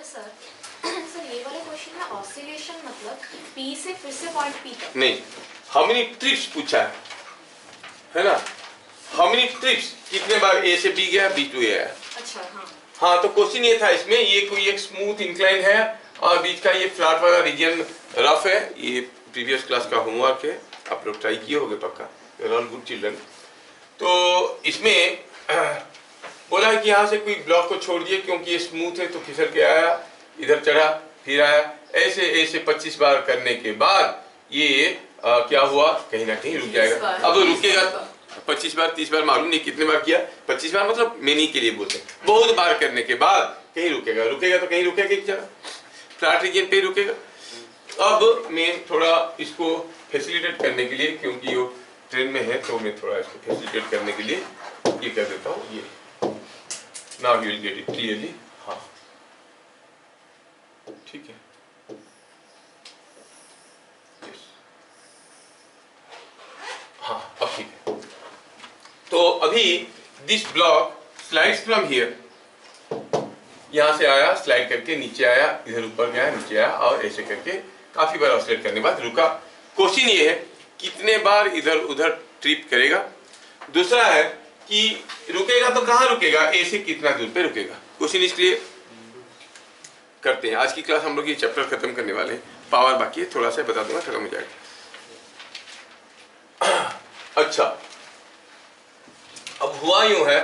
Sir sir ये वाले question में ऑसिलेशन मतलब P से फिर से पॉइंट P तक नहीं, हाउ मेनी ट्रिप्स पूछा है ना, हाउ मेनी ट्रिप्स, कितने बार A से B गया, B to A आया। अच्छा हाँ हाँ, तो क्वेश्चन ये था इसमें, ये कोई एक स्मूथ इंक्लाइन है और बीच का ये फ्लैट वाला रीजन रफ है। ये प्रीवियस क्लास का होमवर्क है, आप लोग ट्राई किए होंगे पक्का, you are all good children. तो इसमें बोला है कि यहाँ से कोई ब्लॉक को छोड़ दिए क्योंकि ये स्मूथ है तो फिसल के आया, इधर चढ़ा फिर आया, ऐसे ऐसे 25 बार करने के बाद ये क्या हुआ, कहीं ना कहीं रुक जाएगा। अब रुकेगा 25 बार 30 बार मालूम नहीं कितने बार किया, 25 बार मतलब मेनी के लिए बोलते हैं, बहुत बार करने के बाद कहीं रुकेगा, रुकेगा तो कहीं रुकेगा एक जगह, फ्लैट रीजन पे रुकेगा। अब मैं थोड़ा इसको फैसिलिटेट करने के लिए, क्योंकि वो ट्रेन में है तो मैं थोड़ा इसको फैसिलिटेट करने के लिए ये कर देता हूँ, ये now you will get it clearly. हाँ ठीक है, yes. हाँ अब ठीक है। तो अभी this block slides from here, यहां से आया स्लाइड करके नीचे आया, इधर ऊपर गया नीचे आया और ऐसे करके काफी बार ऑसिलेट करने के बाद रुका। क्वेश्चन ये है कितने बार इधर उधर ट्रिप करेगा। दूसरा है कि रुकेगा तो कहां रुकेगा, ए से कितना दूर पे रुकेगा। क्वेश्चन इसलिए करते हैं। आज की क्लास हम लोग ये चैप्टर खत्म करने वाले हैं, पावर बाकी है, थोड़ा सा बता दूंगा खत्म हो जाएगा। अच्छा, अब हुआ यूं है,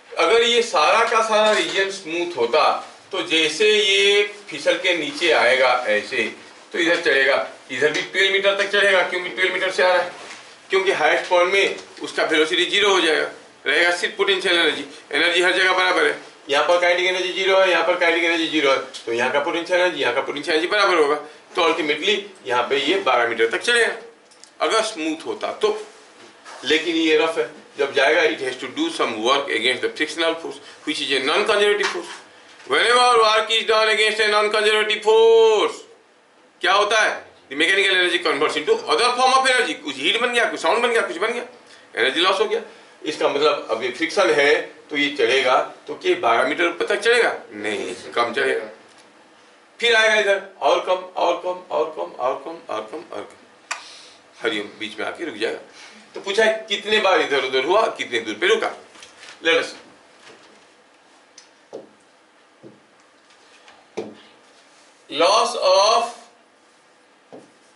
अगर ये सारा का सारा रीजन स्मूथ होता तो जैसे ये फिसल के नीचे आएगा ऐसे, तो इधर चढ़ेगा, इधर भी 12 मीटर तक चढ़ेगा, क्योंकि 12 मीटर से आ रहा है, क्योंकि हाईएस्ट पॉइंट में उसका वेलोसिटी 0 हो जाएगा, रहेगा सिर्फ पोटेंशियल एनर्जी। एनर्जी हर जगह बराबर है, यहाँ पर काइनेटिक एनर्जी 0 है, यहाँ पर काइनेटिक एनर्जी 0 है, तो यहाँ का पोटेंशियल एनर्जी यहाँ का पोटेंशियल एनर्जी बराबर होगा, तो अल्टीमेटली यहाँ पे ये 12 मीटर तक चढ़ेगा अगर स्मूथ होता तो। लेकिन ये रफ है, जब जाएगा it has to do some work against the frictional force which is a non conservative force. Whenever work is done against a non conservative force, क्या होता है, the mechanical energy converts into other form of energy. कुछ heat बन गया, कुछ sound बन गया, कुछ बन गया, एनर्जी लॉस हो गया। इसका मतलब अब ये फ्रिक्शन है तो ये चढ़ेगा, तो क्या 12 मीटर ऊपर तक चढ़ेगा, नहीं कम चढ़ेगा, फिर आएगा इधर और कम और कम और कम और कम और कम और कम, हरिओम बीच में आके रुक जाएगा। तो पूछा है कितने बार इधर उधर हुआ, कितने दूर पे रुका। Let us loss of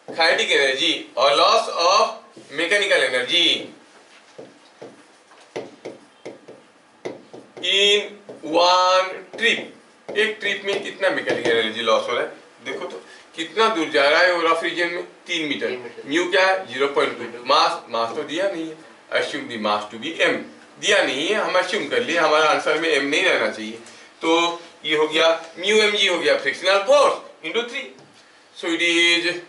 kinetic energy और loss of mechanical energy in one trip. एक ट्रिप में कितना मैकेनिकल एनर्जी लॉस हो रहा है, देखो तो कितना दूर जा रहा है वो रफ रीजन में, 3 मीटर। म्यू क्या है, 0.2। मास तो दिया नहीं है, assume the mass to be m, दिया नहीं है, हम अस्यूम कर लिए, हमारा आंसर में m नहीं रहना चाहिए, तो ये हो गया म्यू mg हो गया frictional force into 3, so it is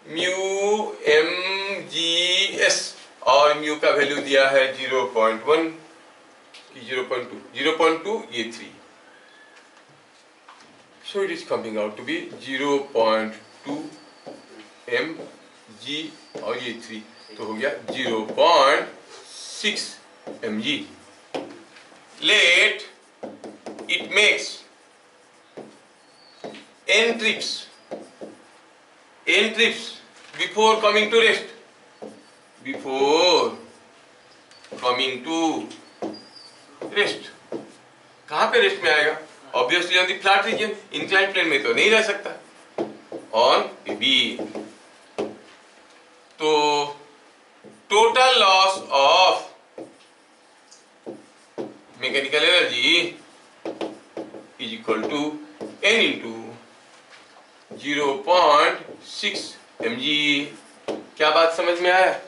mu mgs और म्यू का वैल्यू दिया है 0.1 की 0.2 ये 3, so it is coming out to be 0.2 mg और ये 3, तो हो गया 0.6 mg। Let it makes n trips before coming to rest, before coming to rest। कहाँ पे रेस्ट में आएगा, obviously on the flat region, incline plane में तो नहीं रह सकता, ऑन बी। तो total loss of mechanical energy is equal to n into 0.6 mg। क्या बात समझ में आया,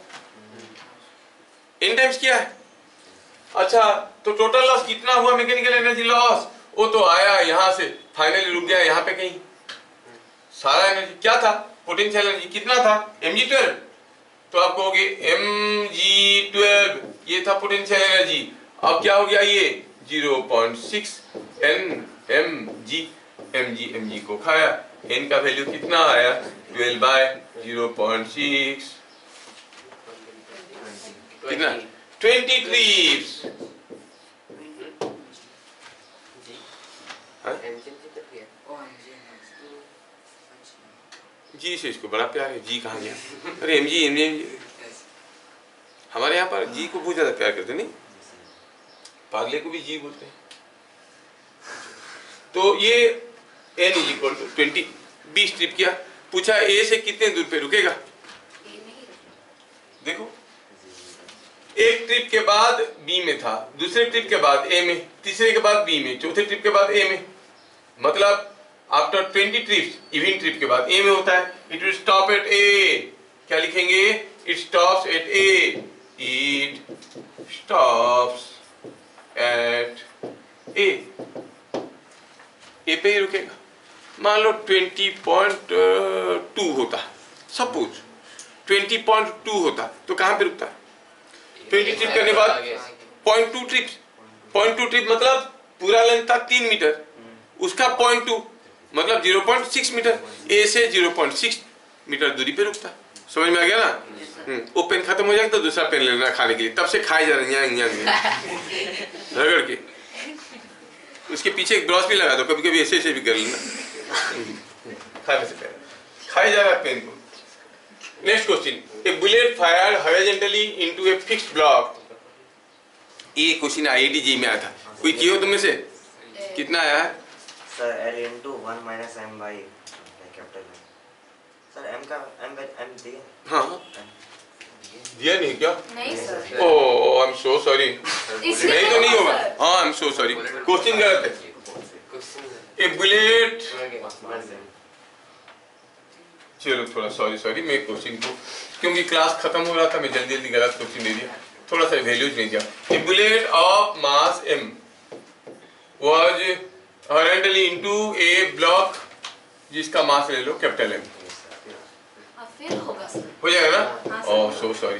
n टाइम्स क्या है। अच्छा, तो टोटल लॉस कितना हुआ मैकेनिकल एनर्जी लॉस, वो तो आया यहाँ से, फाइनली रुक गया यहाँ पे कहीं। सारा एनर्जी क्या था, पोटेंशियल एनर्जी कितना था, mg12, तो आप कहोगे mg12 ये था पोटेंशियल एनर्जी। अब क्या हो गया, ये 0.6 mg को खाया, n का वैल्यू कितना आया, 12/0.6 कितना, 20 ट्रिप्स। जी से इसको बड़ा प्यार है। जी कहाँ गया? अरे एम जी हमारे यहाँ पर जी को बहुत ज्यादा प्यार करते नहीं, पागले को भी जी बोलते हैं। तो ये n is equal to 20 trip किया, पूछा ए से कितने दूर पे रुकेगा। देखो एक ट्रिप के बाद बी में था, दूसरे ट्रिप के बाद ए में, तीसरे के बाद बी में, चौथे ट्रिप के बाद ए में, मतलब आफ्टर 20 ट्रिप्स इवन ट्रिप के बाद ए में होता है। It will stop at A, क्या लिखेंगे? It stops at A, it stops at A, A पे ही रुकेगा। मान लो 20.2 होता, सपोज 20.2 होता तो कहां पे रुकता? 20 ट्रिप करने बाद 0.2 ट्रिप मतलब पूरा लेंथ था 3 मीटर, उसका 0.2 मतलब 0.6 मीटर, ए से 0.6 मीटर दूरी पे रुकता। समझ में आ गया ना? वो पेन खत्म हो जाएगा तो दूसरा पेन लेना खाने के लिए, तब से खाए जा रहे हैं रगड़ के। उसके पीछे एक ब्रश भी लगा दो, कभी कभी ऐसे भी कर लेना, खाने से पहले खाए जा रहा है पेन को। Next question, A bullet fired horizontally into a fixed block. ये क्वेश्चन आईआईटी जी में आया था, कोई किया हो तुम में से? कितना आया है sir? L into 1 minus m by capital M। Sir m का m दिया? हाँ दिया नहीं क्या? नहीं sir. Oh I am so sorry, नहीं तो नहीं होगा। हाँ I am so sorry, question गलत है। ए बुलेट, चलो थोड़ा सॉरी मैं क्वेश्चन को, क्योंकि क्लास खत्म हो रहा था मैं जल्दी गलत क्वेश्चन दे दिया, थोड़ा सा वैल्यूज नहीं दिया। A bullet of mass m was horizontally into a block जिसका मास ले लो कैपिटल M। फिर होगा सर, हो जाएगा ना? ओह सो सॉरी,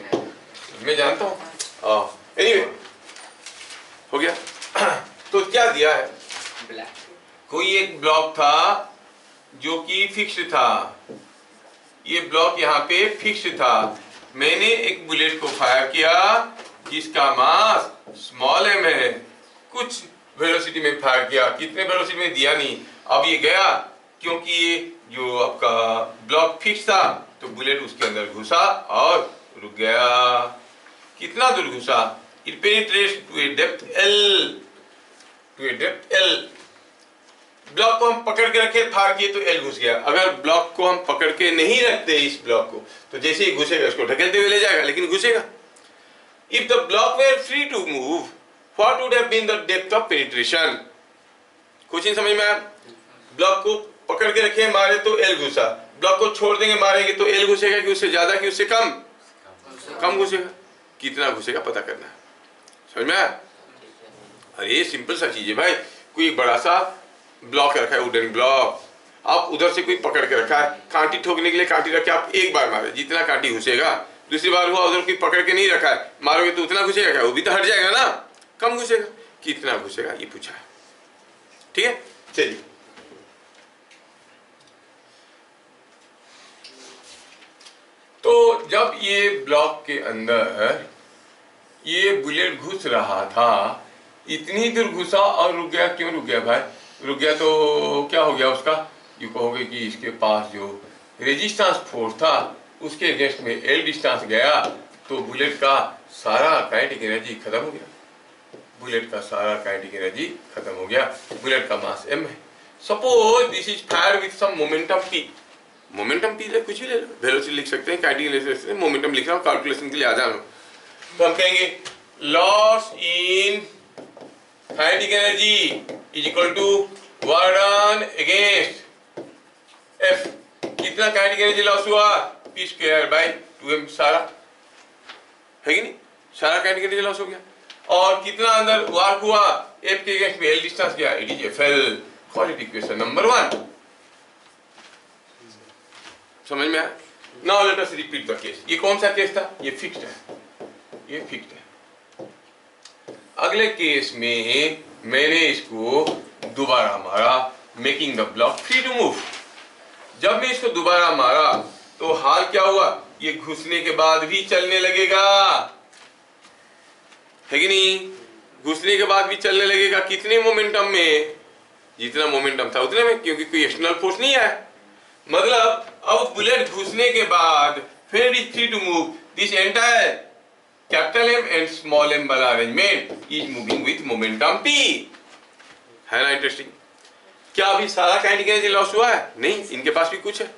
मैं जानता हूँ। एनीवे हो गया। तो क्या दिया है? कोई एक ब्लॉक था जो कि फिक्स्ड था, ये ब्लॉक यहाँ पे फिक्स्ड था। मैंने एक बुलेट को फायर किया जिसका मास स्मॉल m है, कुछ वेलोसिटी में फायर किया, कितने वेलोसिटी में दिया नहीं। अब ये गया, क्योंकि ये जो आपका ब्लॉक फिक्स था तो बुलेट उसके अंदर घुसा और रुक गया। कितना दूर घुसा? It penetrates to a depth L। Block को हम पकड़ के रखे, फायर किए तो L घुस गया। अगर ब्लॉक को हम पकड़ के नहीं रखते इस ब्लॉक को, तो जैसे ही घुसेगा इसको ढकेलते हुए ले जाएगा, लेकिन घुसेगा। If the block were free to move, what would have been the depth of penetration? Question समझ में आया? ब्लॉक को पकड़ के रखे मारे तो L घुसा, ब्लॉक को छोड़ देंगे मारेंगे तो L घुसेगा कि उससे ज्यादा कि उससे कम? कम घुसेगा। कितना घुसेगा पता करना है। समझ में आया? अरे सिंपल सा चीज है भाई। कोई बड़ा सा ब्लॉक रखा है, वुडन ब्लॉक, आप उधर से कोई पकड़ के रखा है, कांटी ठोकने के लिए कांटी रखे, आप एक बार मारे जितना कांटी घुसेगा, दूसरी बार हुआ उधर कोई पकड़ के नहीं रखा है, मारोगे तो उतना घुसेगा क्या? वो भी तो हट जाएगा ना, कम घुसेगा। कितना घुसेगा ये पूछा है। ठीक है, चलिए तो जब ये ब्लॉक के अंदर ये बुलेट घुस रहा था, इतनी दूर घुसा और रुक गया। क्यों रुक गया भाई? रुक गया तो क्या हो गया उसका? ये कहोगे कि इसके पास जो रेजिस्टेंस फोर्स था उसके अगेंस्ट में L डिस्टेंस गया तो बुलेट का सारा काइनेटिक एनर्जी खत्म हो गया। बुलेट का सारा काइनेटिक एनर्जी खत्म हो गया। बुलेट का मास m है। Suppose this is fire with some momentum p। Momentum p ले कुछ भी ले लो, वेलोसिटी लिख सकते हैं, काइनेटिक एनर्जी लिख सकते हैं, मोमेंटम लिख रहा हूं कैलकुलेशन के लिए आ जाना। तो हम कहेंगे loss in kinetic energy is equal to work done against F। कितना काइनेटिक एनर्जी लॉस हुआ? p square by 2m। सारा है कि नहीं? सारा काइनेटिक एनर्जी लॉस हो गया। और कितना अंदर वर्क हुआ? F के अगेंस्ट में L डिस्टेंस गया, it is FL। Quality equation number 1 समझ में आया? Now let us repeat the case. ये कौन सा केस था? ये फिक्स्ड है, ये फिक्स्ड है। अगले केस में मैंने इसको दोबारा मारा, making the block free to move. जब मैं इसको दोबारा मारा तो हाल क्या हुआ? ये घुसने के बाद भी चलने लगेगा, है कि नहीं? घुसने के बाद भी चलने लगेगा। कितने मोमेंटम में? जितना मोमेंटम था उतने में, क्योंकि कोई एक्सटर्नल फोर्स नहीं आया। मतलब अब बुलेट घुसने के बाद फिर is free to move, this entire capital M and small M वाला arrangement is moving with momentum p। है ना इंटरेस्टिंग? क्या अभी सारा काइनेटिक एनर्जी लॉस हुआ है? नहीं, इनके पास भी कुछ है।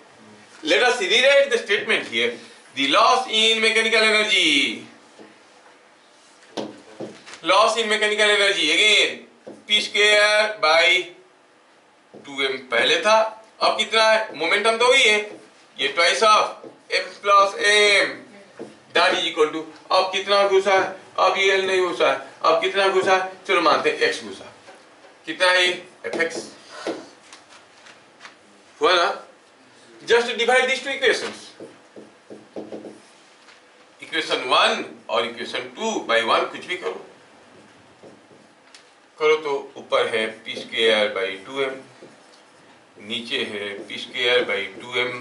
Let us rewrite the statement here, the loss in mechanical energy, loss in mechanical energy again p square by 2m पहले था, अब कितना है? मोमेंटम तो वही है, ये twice of m plus m that is equal to, अब कितना घुसा है? अब ये l नहीं घुसा है, अब कितना घुसा है? चलो मानते हैं x घुसा, कितना है? fx हुआ ना? Just divide this two equations, equation 1 और इक्वेशन 2 बाई 1 कुछ भी करो तो ऊपर है p स्क्वायर बाई 2m, नीचे है p square by 2m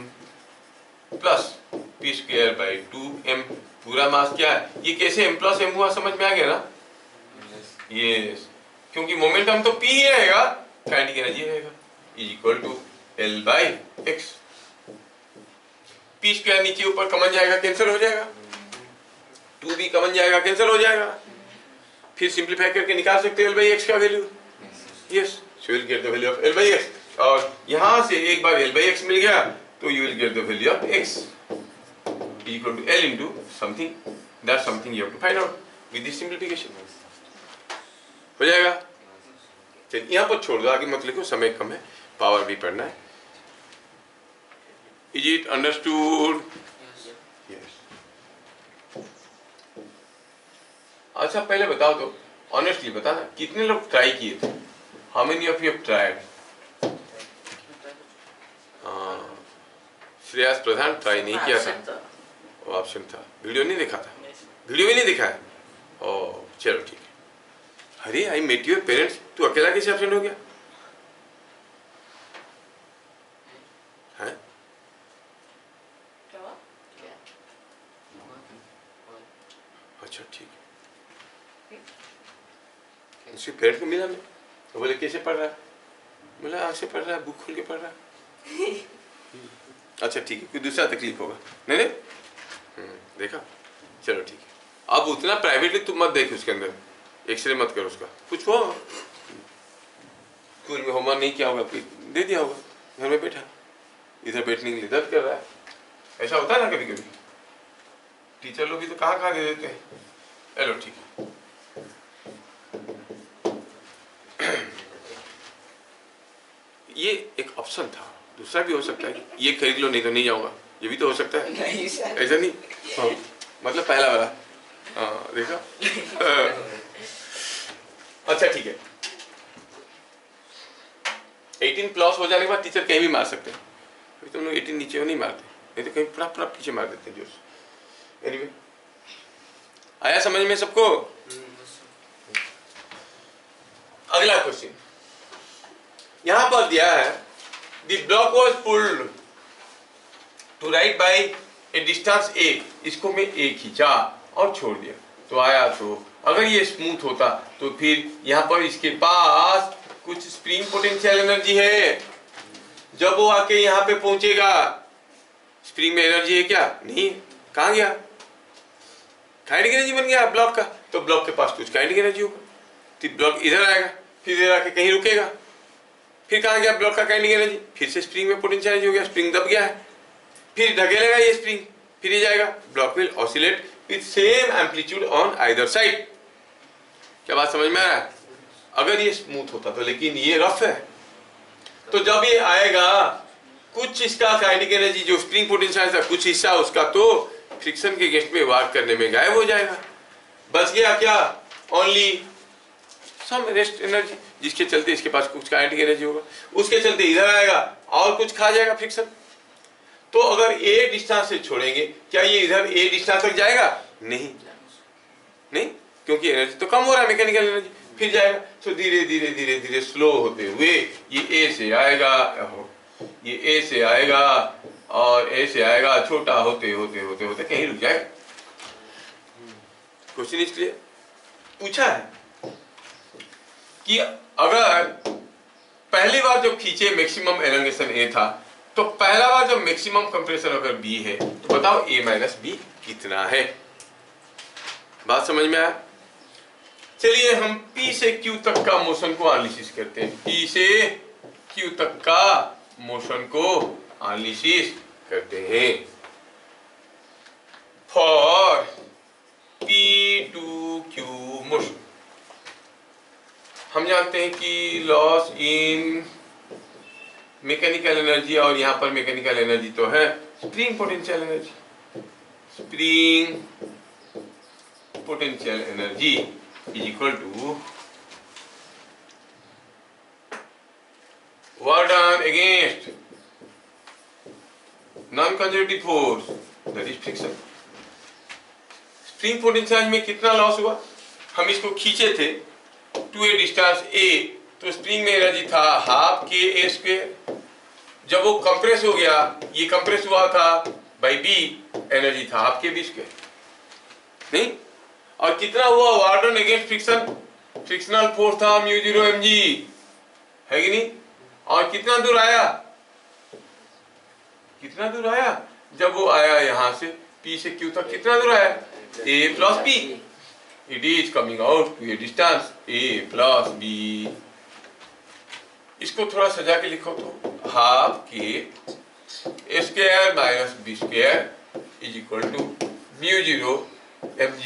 plus p square by 2m, पूरा मास क्या है? ये कैसे m प्लस m हुआ, समझ में आ गया ना? यस, क्योंकि मोमेंटम तो p ही रहेगा, काइनेटिक एनर्जी रहेगा, is equal to l by x। p square नीचे ऊपर कमन जाएगा, कैंसिल हो जाएगा, 2 भी कमन जाएगा, कैंसिल हो जाएगा, फिर सिंप्लीफाई करके निकाल सकते हैं l बाई x का value. Yes, so you will get the value of l by x, और यहां से एक बार l बाई x मिल गया तो you will get the value of x equal to l into something, that something you have to find out with this simplification. हो जाएगा? चलिए यहां पर छोड़ दो, आगे मत लिखो, समय कम है, पावर भी पढ़ना है। Is it understood? यस। अच्छा पहले बताओ तो, ऑनेस्टली बताना, कितने लोग ट्राई किए थे? How many of you have tried? Shreyas Pradhan try नहीं किया था, वो ऑप्शन था, वीडियो नहीं देखा था, वीडियो भी नहीं देखा है। ओह चलो ठीक है। अरे आई मेट योर पेरेंट्स, तू अकेला कैसे एब्सेंट हो गया? है? अच्छा ठीक है। उसके पेरेंट्स को मिला मैं, तो बोले कैसे पढ़ रहा है? बोला आँख से पढ़ रहा है, बुक खोल के पढ़ रहा है। अच्छा ठीक है, कोई दूसरा तकलीफ होगा? नहीं नहीं, देखा? चलो ठीक है। अब उतना प्राइवेटली तुम मत देख, उसके अंदर एक्सरे मत करो उसका, कुछ हो स्कूल में होमवर्क नहीं किया होगा, दे दिया होगा, घर में बैठा, इधर बैठने के लिए दर्द कर रहा है, ऐसा होता है ना कभी कभी। टीचर लोग भी तो कहाँ दे देते हैं। चलो ठीक है। ये एक ऑप्शन था, दूसरा भी हो सकता है, ये खरीद लो नहीं तो नहीं जाऊंगा, ये भी तो हो सकता है। ऐसा नहीं? हाँ, मतलब पहला वाला। हाँ देखा? अच्छा ठीक है, 18 प्लस हो जाने के बाद टीचर कहीं भी मार सकते हैं, अभी तुम लोग 18 नीचे नहीं मारते, नहीं तो कहीं पूरा पीछे मार देते हैं जोश। एनीवे, आया समझ में सबको? अगला क्वेश्चन यहां पर दिया है, the block was pulled to right by a distance a, इसको मैं a खींचा और छोड़ दिया तो आया, तो अगर ये स्मूथ होता तो फिर यहाँ पर इसके पास कुछ स्प्रिंग पोटेंशियल एनर्जी है, जब वो आके यहाँ पे पहुंचेगा स्प्रिंग में एनर्जी है क्या? नहीं, कहाँ गया? काइनेटिक एनर्जी बन गया ब्लॉक का, तो ब्लॉक के पास कुछ काइनेटिक एनर्जी होगा, तो ब्लॉक इधर आएगा, फिर इधर आके कहीं रुकेगा, फिर कहाँ गया ब्लॉक का काइनेटिक एनर्जी? फिर से स्प्रिंग में पोटेंशियल एनर्जी हो गया, स्प्रिंग दब गया है, फिर ढकेलेगा ये स्प्रिंग, फिर ये जाएगा, block will oscillate with same amplitude on either side. क्या बात समझ में आ रहा है? अगर ये स्मूथ होता तो, लेकिन ये रफ है, तो जब ये आएगा कुछ इसका काइनेटिक एनर्जी जो स्प्रिंग पोटेंशियल था, कुछ हिस्सा उसका तो फ्रिक्शन के अगेंस्ट में वार्क करने में गायब हो जाएगा, बच गया क्या? ओनली सम रेस्ट एनर्जी, जिसके चलते इसके पास कुछ काइनेटिक एनर्जी होगा, उसके चलते इधर आएगा और कुछ खा जाएगा फ्रिक्शन। तो अगर a डिस्टेंस से छोड़ेंगे, क्या ये इधर a डिस्टेंस तक जाएगा? नहीं, नहीं, क्योंकि एनर्जी तो कम हो रहा है, मैकेनिकल एनर्जी, फिर जाएगा। तो धीरे धीरे धीरे धीरे स्लो होते हुए ये a से आएगा, ये a से आएगा और a से आएगा, छोटा होते होते होते होते कहीं रुक जाएगा। Question is clear? पूछा है कि अगर पहली बार जब खींचे मैक्सिमम एलोंगेशन ए था, तो पहला बार जब मैक्सिमम कंप्रेशन अगर बी है तो बताओ ए माइनस बी कितना है। बात समझ में आया? चलिए हम पी से क्यू तक का मोशन को एनालिसिस करते हैं। पी से क्यू तक का मोशन को एनालिसिस करते हैं। For P to Q motion हम जानते हैं कि लॉस इन मैकेनिकल एनर्जी, और यहां पर मैकेनिकल एनर्जी तो है spring potential energy. Spring potential energy is equal to work done against non conservative force that is friction. Spring potential में कितना लॉस हुआ? हम इसको खींचे थे टू ए डिस्टेंस ए, तो स्प्रिंग में एनर्जी था हाफ के ए स्क्वायर। जब वो कंप्रेस हो गया, ये कंप्रेस हुआ था बाई बी, एनर्जी था हाफ के बी स्क्वायर, नहीं? और कितना हुआ work done against friction? Frictional force था म्यू 0 mg, है कि नहीं? और कितना दूर आया? कितना दूर आया? जब वो आया यहां से पी से क्यू तक, कितना दूर आया? A plus B. It is coming out to a distance A plus B. इसको थोड़ा सजा के लिखो तो हाफ के A square minus B square is equal to mu 0 mg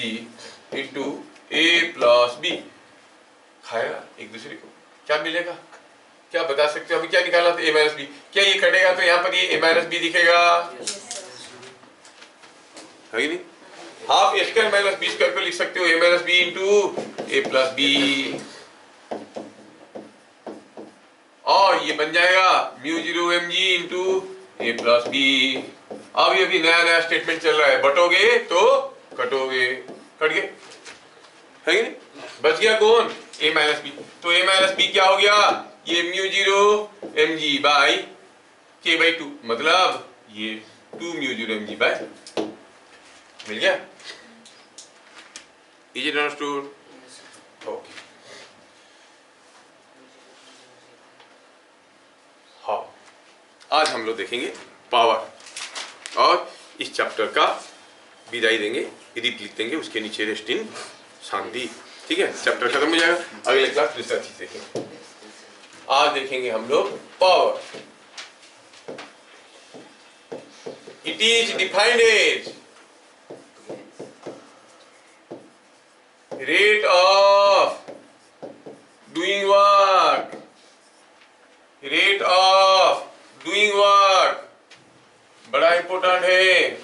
into A plus B. खाएगा एक दूसरे को, क्या मिलेगा? क्या बता सकते हो? अभी क्या निकाला था? ए माइनस बी। क्या ये कटेगा तो यहाँ पर ये ए माइनस बी दिखेगा, है नहीं? Half a square minus B square को लिख सकते हो ए minus B into A plus B, और ये बन जाएगा mu 0 mg into A plus B. अभी अभी नया नया स्टेटमेंट चल रहा है, बटोगे तो कटोगे, कट गए, है कि नहीं? बच गया कौन? ए माइनस बी। तो ए माइनस बी क्या हो गया? ये म्यू 0 mg बाई के बाई 2, मतलब ये 2 म्यू 0 mg बाई, मिल गया? Is it understood? ओके। हाँ, आज हम लोग देखेंगे पावर, और इस चैप्टर का विदाई देंगे, रिप लिख देंगे, उसके नीचे रेस्ट इन शांति। ठीक है, चैप्टर खत्म हो जाएगा, अगले क्लास दूसरा चीज देखेंगे। आज देखेंगे हम लोग power. It is defined as rate of doing work, rate of doing work बड़ा इंपॉर्टेंट है।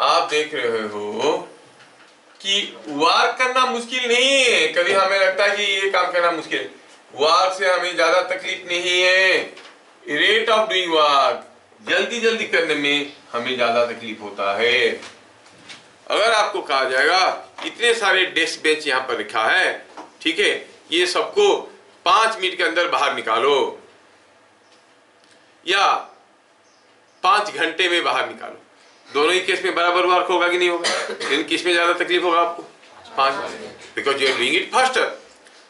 आप देख रहे हो कि वर्क करना मुश्किल नहीं है। कभी हमें लगता है कि ये काम करना मुश्किल है, वर्क से हमें ज्यादा तकलीफ नहीं है। रेट ऑफ डूइंग वर्क जल्दी जल्दी करने में हमें ज्यादा तकलीफ होता है। अगर आपको कहा जाएगा इतने सारे डेस्क बेंच यहाँ पर लिखा है, ठीक है, ये सबको 5 मिनट के अंदर बाहर निकालो या 5 घंटे में बाहर निकालो, दोनों ही केस में बराबर वर्क होगा कि नहीं होगा? इन केस में ज्यादा तकलीफ होगा आपको 5, because you are doing it faster.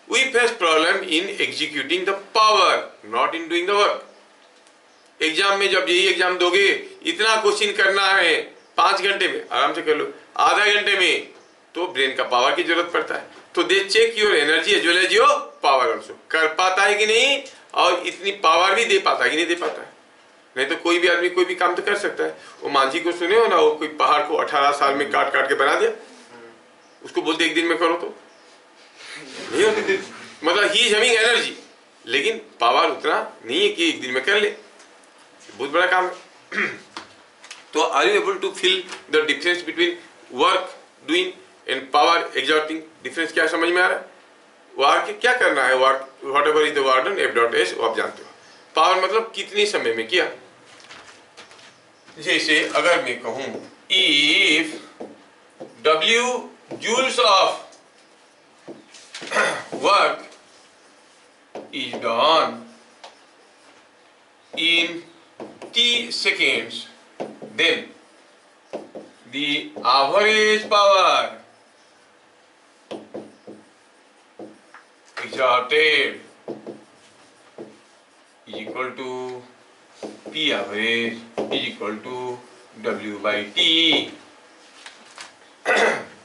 We face problem in executing the power, not in doing the work. Exam में जब यही एग्जाम दोगे, इतना क्वेश्चन करना है 5 घंटे में आराम से कर लो, आधा घंटे में तो ब्रेन का पावर की जरूरत पड़ता है। तो they check your energy as well as your power also, कर पाता है कि नहीं, और इतनी पावर भी दे पाता है कि नहीं दे पाता है। नहीं तो कोई भी आदमी कोई भी काम तो कर सकता है। वो मांझी को सुने हो ना, वो कोई पहाड़ को 18 साल में काट काट के बना दिया, उसको बोलते एक दिन में करो तो नहीं होती, मतलब ही इज हैविंग एनर्जी, लेकिन पावर उतना नहीं है कि एक दिन में कर ले, बहुत बड़ा काम है। तो are you able to feel the difference between work doing and power exerting? Difference क्या समझ में आ रहा है? वर्क क्या करना है, work what ever is the work done, F dot S, वो आप जानते हो। पावर मतलब कितने समय में किया। जैसे अगर मैं कहूं if W joules of work is done in T seconds, then the average power exerted equal to P average is equal to W by T।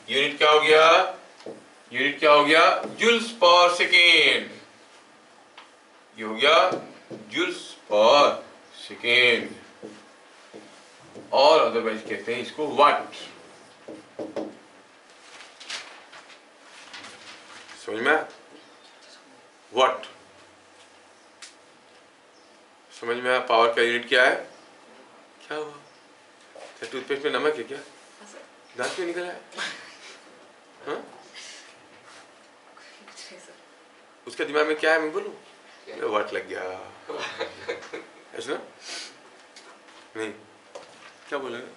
Unit क्या हो गया? यूनिट क्या हो गया? Joules per second. ये हो गया जूल्स पर सेकेंड, और अदरवाइज कहते हैं इसको वाट। समझ में? वाट समझ में आया? पावर का यूनिट क्या है? क्या हुआ? टूथपेस्ट में नमक है क्या? दांत क्यों निकला है? हाँ? उसका दिमाग में क्या है, मैं बोलूं? वाट लग गया ऐसा नहीं, क्या बोलेगा?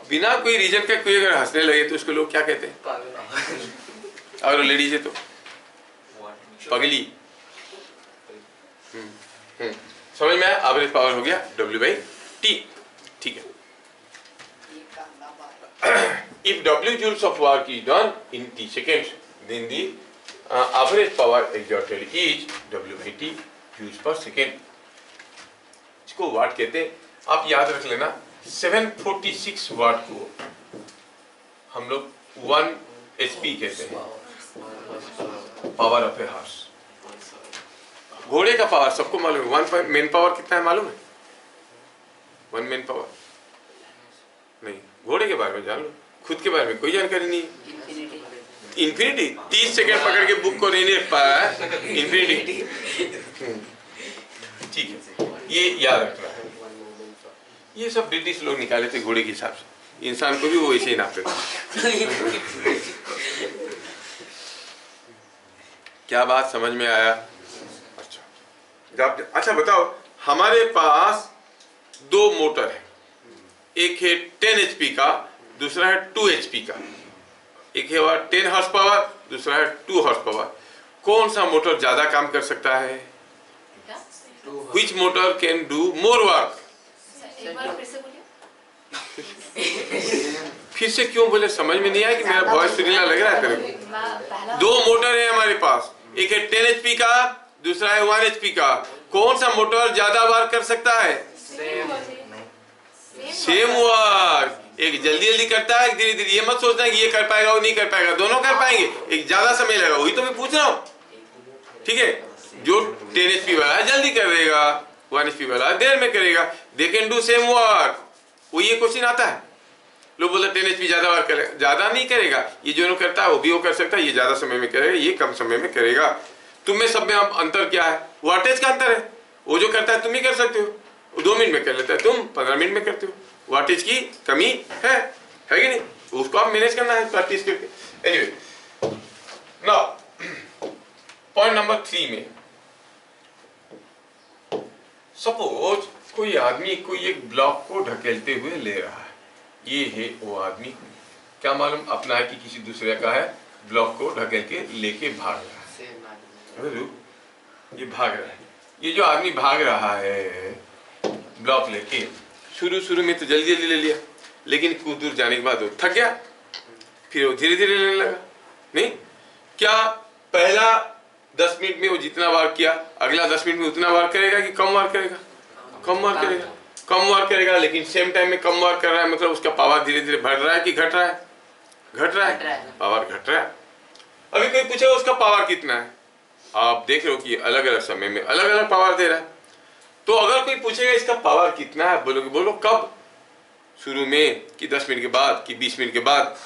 बिना कोई रीजन का कोई अगर हंसने लगे तो उसको लोग क्या कहते हैं? और लेडीज है तो पगली। समझ में आया? एवरेज पावर हो गया W बाई T। ठीक है। If W joules of work is done in T seconds, then the average power exerted is W by T joules per second। इसको वाट कहते हैं। आप याद रख लेना, 746 वाट को हम लोग 1 HP कहते हैं, पावर ऑफ ए हॉर्स। घोड़े का पावर सबको मालूम है। 1 मेन पावर कितना है मालूम है? 1 मेन पावर नहीं, घोड़े के बारे में जान लो, खुद के बारे में कोई जानकारी नहीं है। इन्फिनिटी। 30 सेकंड पकड़ के बुक को नहीं देख पाया है, इन्फिनिटी। ठीक है, ये याद रखना है। ये सब ब्रिटिश लोग निकाले थे घोड़े के हिसाब से, इंसान को भी वो ऐसे ही नापते थे। क्या बात समझ में आया? अच्छा बताओ, हमारे पास 2 मोटर है, एक है 10 HP का, दूसरा है 2 HP का। एक है 10 हॉर्स पावर, दूसरा है 2 हॉर्स पावर। कौन सा मोटर ज्यादा काम कर सकता है? Which motor can do more work? फिर से क्यों बोले? समझ में नहीं आया कि मेरा वॉइस सुरीला लग रहा है तेरे को? 2 मोटर है हमारे पास, एक है 10 HP का, दूसरा है 1 HP का। कौन सा मोटर ज्यादा वर्क कर सकता है? Same work. एक जल्दी जल्दी करता है, धीरे धीरे। ये मत सोचना कि ये कर पाएगा वो नहीं कर पाएगा, दोनों कर पाएंगे, एक ज्यादा समय लगेगा। वही तो मैं पूछ रहा हूँ। ठीक है, जो 10 HP वाला जल्दी कर देगा, 1 HP वाला देर में करेगा। They can do same work. वो ये क्वेश्चन आता है, लोग बोलते 10 HP ज्यादा वर्क करेगा। ज्यादा नहीं करेगा, ये जो करता है वो भी वो कर सकता है। ये ज्यादा समय में करेगा, ये कम समय में करेगा। तुम में सब में अब अंतर क्या है? वाटेज का अंतर है। वो जो करता है तुम ही कर सकते हो, 2 मिनट में कर लेता है, तुम 15 मिनट में करते हो। वाटेज की कमी है कि नहीं? उसको आप मैनेज करना है प्रैक्टिस करके। एनीवे, नाउ पॉइंट नंबर 3 में, सपोज कोई आदमी कोई एक ब्लॉक को ढकेलते हुए ले रहा है। ये है वो आदमी, क्या मालूम अपना है कि किसी दूसरे का है। ब्लॉक को ढकेल के लेके भाग रहा है। ये भाग रहा है। ये जो आदमी भाग रहा है ब्लॉक लेके, शुरू में तो जल्दी जल्दी ले लिया, लेकिन कुछ दूर जाने के बाद वो थक गया, फिर वो धीरे धीरे लेने लगा। नहीं क्या पहला 10 मिनट में वो जितना वार किया, अगला 10 मिनट में उतना वार करेगा कि कम वार करेगा? कम वार करेगा। कम वार करेगा, लेकिन सेम टाइम में कम वार कर रहा है, मतलब उसका पावर धीरे धीरे बढ़ रहा है कि घट रहा है? घट रहा है, पावर घट रहा है। अभी कोई पूछेगा उसका पावर कितना है, आप देख रहे हो कि अलग अलग समय में अलग अलग पावर दे रहा है। तो अगर कोई पूछेगा इसका पावर कितना है, बोलोगे, बोलो कब? शुरू में कि 10 मिनट के बाद कि 20 मिनट के बाद,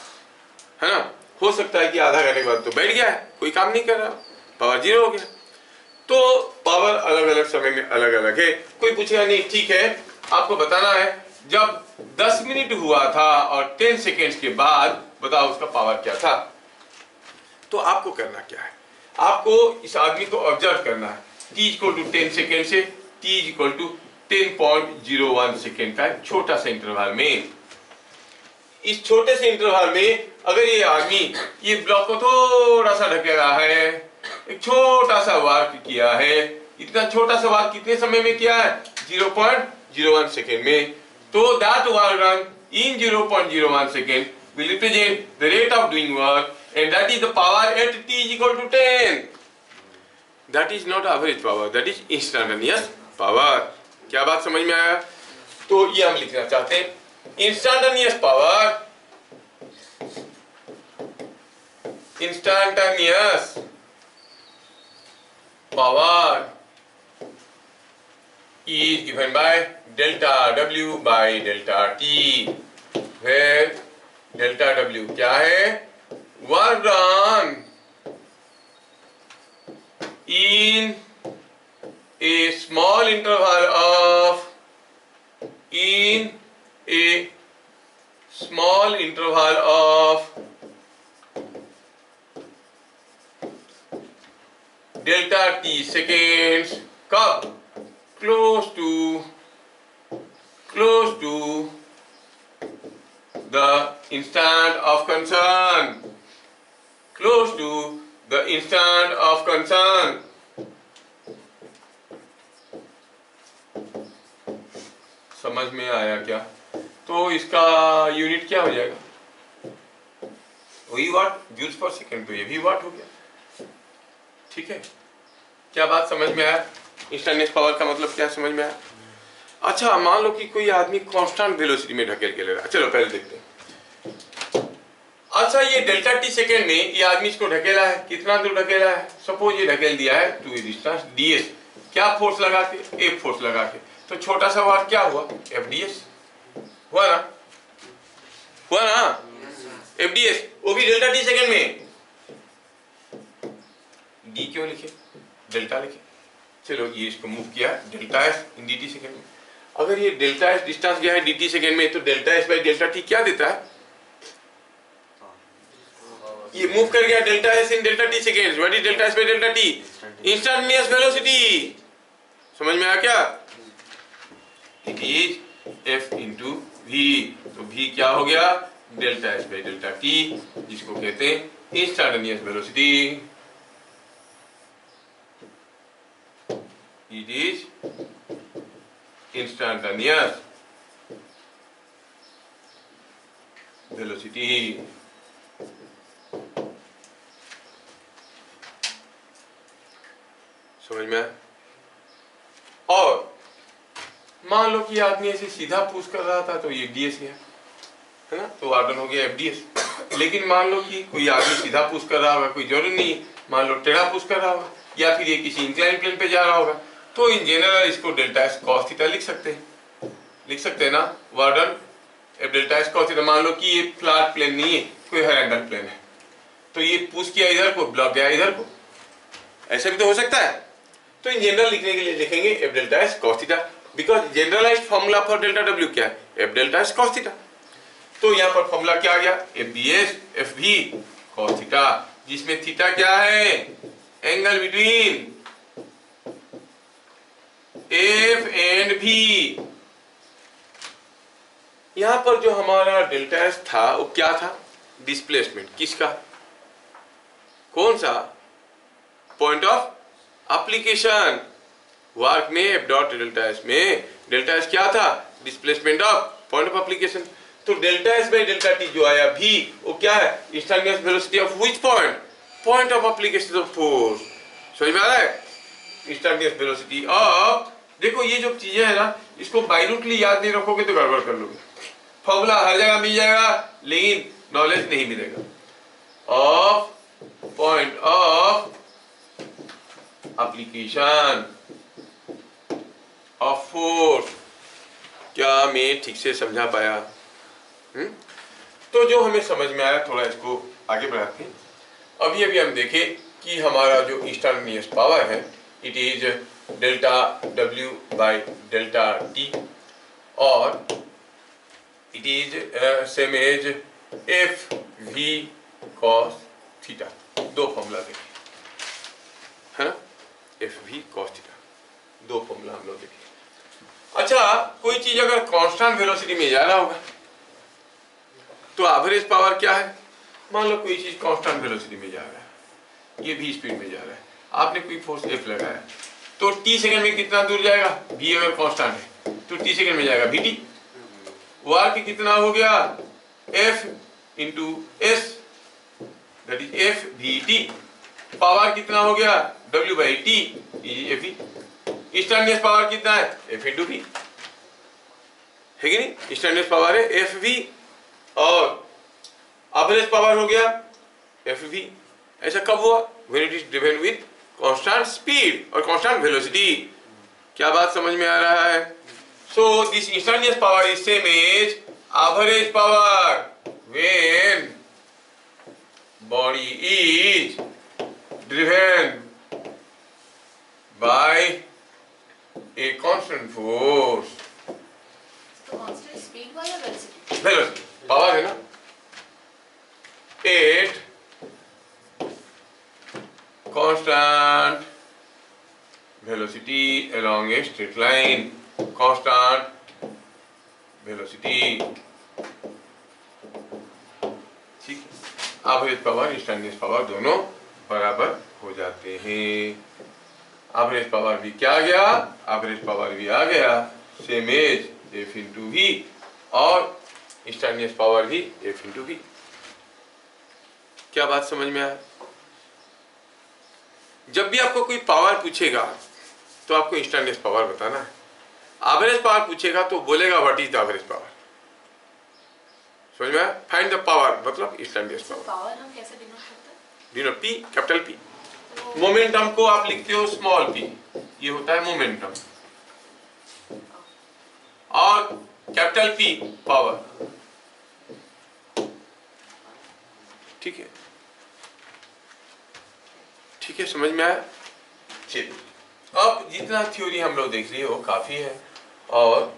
है ना? हो सकता है कि आधा घंटे के बाद तो बैठ गया है, कोई काम नहीं कर रहा, पावर 0 हो गया। तो पावर अलग अलग समय में अलग अलग है। कोई पूछेगा नहीं, ठीक है, आपको बताना है जब 10 मिनट हुआ था और 10 सेकेंड्स के बाद बताओ उसका पावर क्या था। तो आपको करना क्या है? आपको इस आदमी को ऑब्जर्व करना है। t = 10 सेकेंड से t = 10.01 सेकेंड का छोटा सा इंटरवल में, इस छोटे से इंटरवल में अगर ये आदमी ये ब्लॉक को थोड़ा सा ढकेला है, एक छोटा सा वर्क किया है, इतना छोटा सा वर्क कितने समय में किया है? 0.01 सेकेंड में। तो that work done in 0.01 second will represent the rate of doing work, and that is the power at t = 10. That is not average power, that is instantaneous power. क्या बात समझ में आया? तो ये हम लिखना चाहते हैं, instantaneous power, instantaneous power is given by delta W by delta T, where delta W क्या है? Work done in a small interval of delta T seconds, कब? close to the instant of concern, close to the instant of concern। समझ में आया क्या? तो इसका unit क्या हो जाएगा? वही वाट, जूल्स पर सेकंड, तो ये भी वाट हो गया। ठीक है, क्या बात समझ में आया? इंस्टैंटेनियस पावर का मतलब क्या समझ में आया? अच्छा, मान लो कि कोई आदमी कांस्टेंट वेलोसिटी में ढकेल के ले रहा है। चलो पहले देखते हैं। अच्छा, ये डेल्टा टी सेकेंड में ये आदमी इसको ढकेला है, कितना दूर ढकेला है? सपोज ये ढकेल दिया है टू डिस्टेंस ds, क्या फोर्स लगा के? F फोर्स लगा के। तो छोटा सा वाट क्या हुआ? FDS हुआ ना? FDS, वो भी डेल्टा टी सेकेंड में। D क्यों लिखे? डेल्टा लिखे। चलो, ये इसको मूव किया डेल्टा एस इन dt सेकेंड में। अगर ये डेल्टा एस डिस्टेंस गया है dt सेकेंड में, तो delta S by delta T क्या देता है? ये मूव कर गया delta S in delta T seconds. What is delta S by delta T? Instantaneous velocity. समझ में आया क्या? It is f into v। तो v क्या हो गया? Delta S by delta T, जिसको कहते हैं instantaneous velocity. It is instantaneous velocity। समझ में आया? और मान लो कि आदमी ऐसे सीधा पुश कर रहा था तो ये ds गया, है ना? तो वार्डन हो गया FDS। लेकिन मान लो कि कोई आदमी सीधा पुश कर रहा होगा, कोई जरूरी नहीं, मान लो टेढ़ा पुश कर रहा होगा, या फिर ये किसी इंक्लाइन प्लेन पे जा रहा होगा, तो इन जनरल इसको डेल्टा एस कॉस थीटा लिख सकते हैं ना? Warden F delta S cos theta. मान लो कि ये फ्लैट प्लेन नहीं है, कोई हर एंगल प्लेन है, तो ये पुश किया इधर को, ब्लॉक गया इधर को, ऐसा भी तो हो सकता है। तो इन जनरल लिखने के लिए लिखेंगे F delta S cos theta, because generalised formula for delta W क्या है? F delta S cos theta. तो यहाँ पर फार्मूला क्या आ गया? एफ बी एस एफ भी कॉस थीटा, जिसमें थीटा क्या है? Angle between F and V। यहां पर जो हमारा डेल्टा एस था वो क्या था? डिस्प्लेसमेंट। किसका? कौन सा? Point of application. वर्क में F डॉट डेल्टा एस में डेल्टा एस क्या था? Displacement of point of application. तो delta S by delta T जो आया V, वो क्या है? Instantaneous velocity of which point? Point of application of force. समझ में आ रहा है? इंस्टैंटेनियस वेलोसिटी ऑफ, देखो ये जो चीजें है ना, इसको बाइरूटली याद नहीं रखोगे तो गड़बड़ कर लोगे। फॉर्मूला हर जगह मिल जाएगा लेकिन नॉलेज नहीं मिलेगा। Of point of application of force. क्या मैं ठीक से समझा पाया? तो जो हमें समझ में आया, थोड़ा इसको आगे बढ़ाते हैं। अभी हम देखें कि हमारा जो इंस्टैंटेनियस पावर है, it is delta W by delta T, और it is same as F V cos theta. दो फॉर्मूला देखे, है ना? F V cos थीटा, दो फॉर्मूला हम लोग देखे। अच्छा, कोई चीज अगर कांस्टेंट वेलोसिटी में जा रहा होगा तो एवरेज पावर क्या है? मान लो कोई चीज कांस्टेंट वेलोसिटी में जा रहा है, ये v स्पीड में जा रहा है, आपने कोई फोर्स F लगाया, तो t सेकंड में कितना दूर जाएगा? v अगर कांस्टेंट है तो t सेकंड में जाएगा vt। वर्क कितना हो गया? F into s, that is F vt। Power कितना हो गया? W/T is Fe। Instantaneous power कितना है? F × V है कि नहीं? इंस्टैंटेनियस पावर है FV और एवरेज पावर हो गया FV। ऐसा कब हुआ? When it is driven with constant speed और कांस्टेंट वेलोसिटी। क्या बात समझ में आ रहा है? So this instantaneous power is same as average power when body is driven by a constant force। तो कांस्टेंट स्पीड वाला वेलोसिटी वेलोसिटी पावर है ना, at constant velocity along a straight line, constant velocity। ठीक है, average power instantaneous power दोनों बराबर हो जाते हैं। एवरेज पावर भी क्या आ गया? एवरेज पावर भी आ गया सेम एज F × V और इंस्टैंटेनियस पावर भी F × V। क्या बात समझ में आया? जब भी आपको कोई पावर पूछेगा तो आपको इंस्टैंटेनियस पावर बताना है। एवरेज पावर पूछेगा तो बोलेगा what is the average power. समझ में आया? फाइंड द पावर मतलब इंस्टैंटेनियस पावर। पावर हम कैसे डिनोट करते हैं? Denote P, capital P। Momentum को आप लिखते हो स्मॉल p, ये होता है मोमेंटम, और कैपिटल P पावर। ठीक है, ठीक है, समझ में आया? चलिए, अब जितना थ्योरी हम लोग देख लिए वो काफी है, और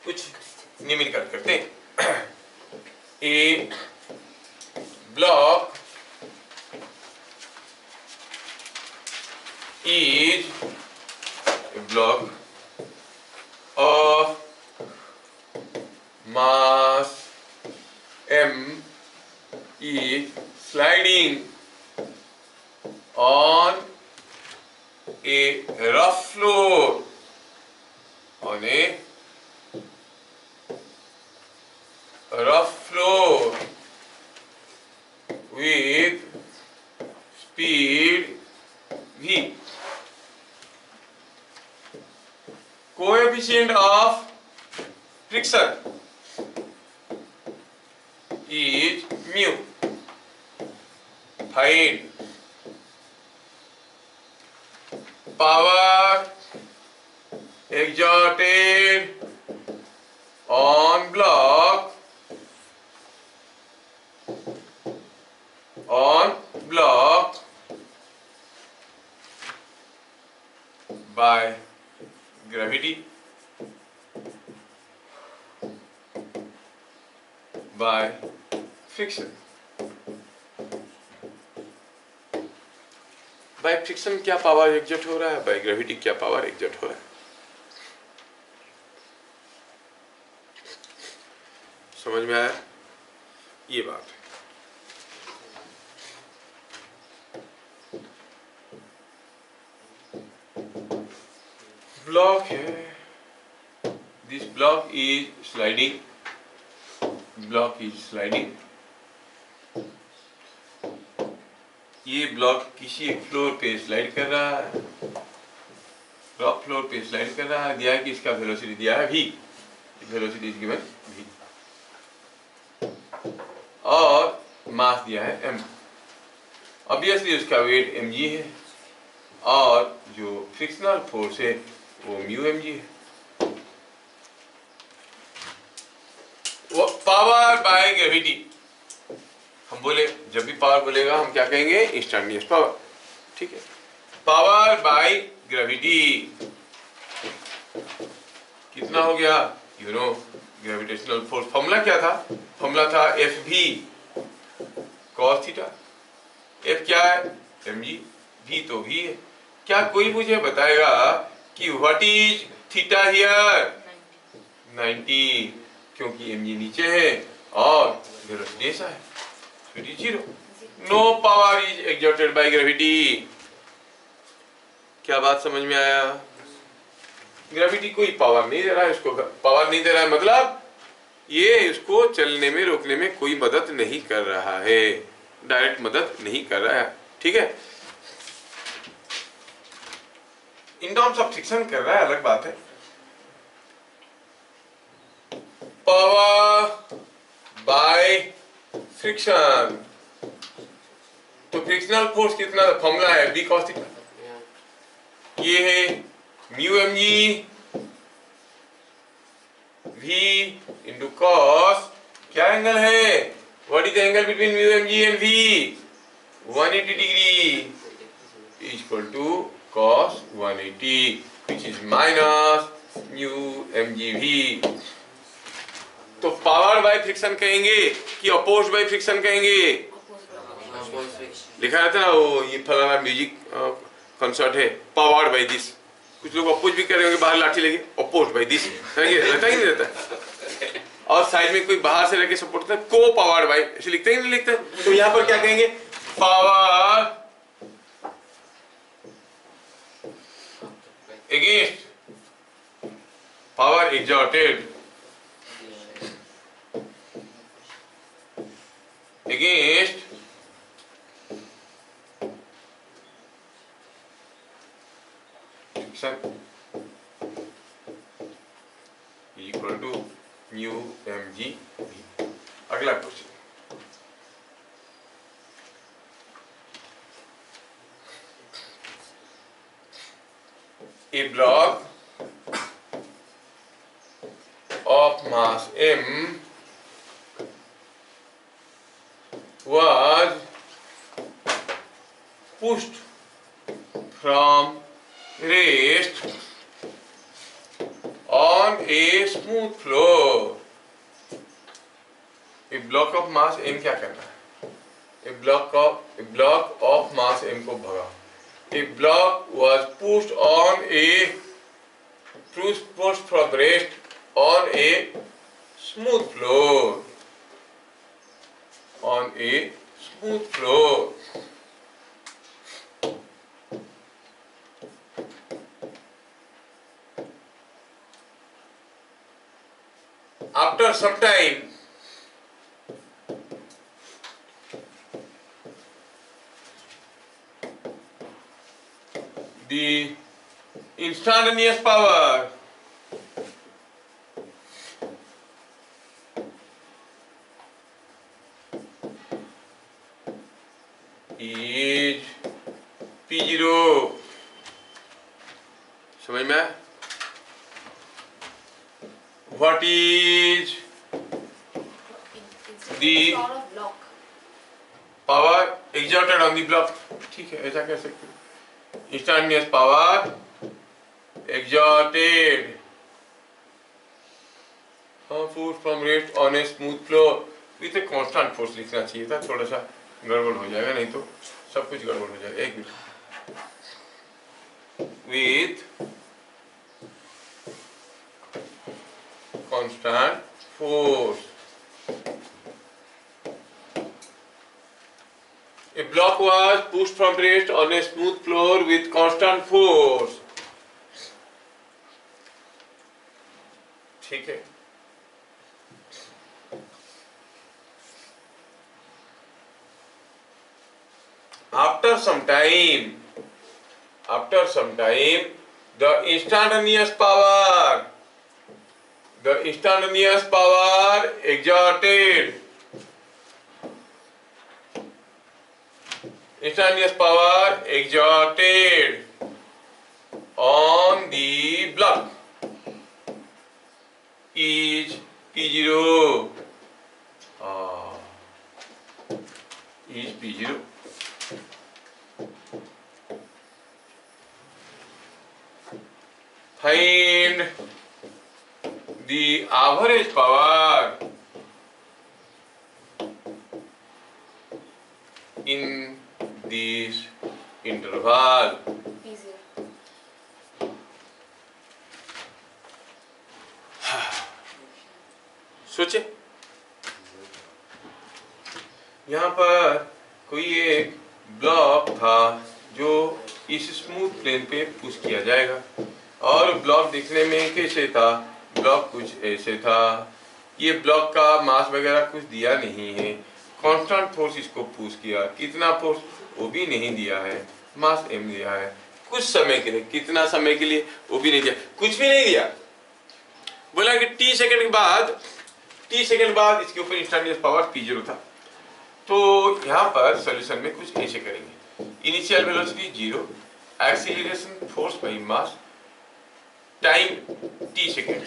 कुछ निम्नलिखित करते हैं। ए block is a block of mass m is sliding on a rough floor, on a rough floor with speed v। Coefficient of friction is mu। Find power exerted on block by gravity, by friction। By friction क्या power exert हो रहा है, bye gravity क्या power exert हो रहा है। समझ में आया? ये बात है। ब्लॉक है, this block is sliding, block is sliding. ये ब्लॉक किसी एक फ्लोर पे स्लाइड कर रहा है, रॉक फ्लोर पे स्लाइड कर रहा है। दिया है कि इसका वेलोसिटी दिया है v, velocity is given v, और मास दिया है m। ऑब्वियसली उसका वेट mg है, और जो फ्रिक्शनल फोर्स है वो म्यू mg है। वो पावर बाय ग्रेविटी, हम बोले जब भी पावर बोलेगा हम क्या कहेंगे? Instantaneous power. ठीक है, पावर बाय ग्रेविटी कितना हो गया? You know gravitational force formula क्या था? फॉर्मूला था Fv cos थीटा। F क्या है? mg, v तो v है। क्या कोई मुझे बताएगा कि व्हाट इज थीटा हियर? 90, क्योंकि mg नीचे है और वेलोसिटी ऐसा है, so it is 0। No power is exerted by gravity. क्या बात समझ में आया? ग्रेविटी कोई पावर नहीं दे रहा है, इसको पावर नहीं दे रहा है मतलब ये इसको चलने में रोकने में कोई मदद नहीं कर रहा है। डायरेक्ट मदद नहीं कर रहा है, ठीक है। इन टर्म्स ऑफ फ्रिक्शन कर रहा है, अलग बात है। पावर बाय फ्रिक्शन, तो फ्रिक्शनल फोर्स कितना, फॉर्मूला है बी कॉस थीटा, ये है mu M G v into cos, क्या एंगल है, what is the angle between mu M G and v, 180 degree equal to cos 180 which is minus mu mgv। तो power by friction कहेंगे कि opposed bye friction कहेंगे, लिखा रहता है ना वो, ये फलाना म्यूजिक कंसर्ट है, पावर्ड बाय दिस, कुछ लोग अपोज भी कर रहे होंगे, बाहर लाठी लगे अपोज्ड बाय दिस, रहता ही नहीं रहता, और साइड में कोई बाहर से लेके सपोर्ट करता है, को पावर्ड बाय, ऐसे लिखते ही नहीं लिखते। तो यहाँ पर क्या कहेंगे, power against power exerted against friction equal to mu mg। अगला question, a block of mass m was pushed from rest on a smooth floor। a block of mass m क्या करना है, a block of mass m को भगा, a block was pushed from rest on a smooth floor, on a smooth floor। After some time, the instantaneous power is P0, समझ में आया? What is the power exerted on the block? ठीक है, ऐसा कह सकते हैं, instantaneous power exerted force from rest on a smooth floor with a constant force लिखना चाहिए था, थोड़ा सा गड़बड़ हो जाएगा, नहीं तो सब कुछ गड़बड़ हो जाएगा। एक minute, with constant force, a block was pushed from rest on a smooth floor with constant force, ठीक है। After some time, the instantaneous power exerted on the block is P0, is P0। Find the average power in this interval। सोचे, यहाँ पर कोई एक block था जो इस स्मूथ प्लेन पे पुश किया जाएगा, और ब्लॉक दिखने में कैसे था, ब्लॉक कुछ ऐसे था, ये ब्लॉक का मास वगैरह कुछ दिया नहीं है, कांस्टेंट फोर्स इसको पुश किया, कितना फोर्स वो भी नहीं दिया है, मास m दिया है, कुछ समय के लिए, कितना समय के लिए वो भी नहीं दिया, कुछ भी नहीं दिया, बोला कि t सेकंड के बाद इसके ऊपर इंस्टेंटेनियस पावर p0 था। तो यहाँ पर सॉल्यूशन में कुछ ऐसे करेंगे, initial velocity 0, acceleration force by mass, time t second,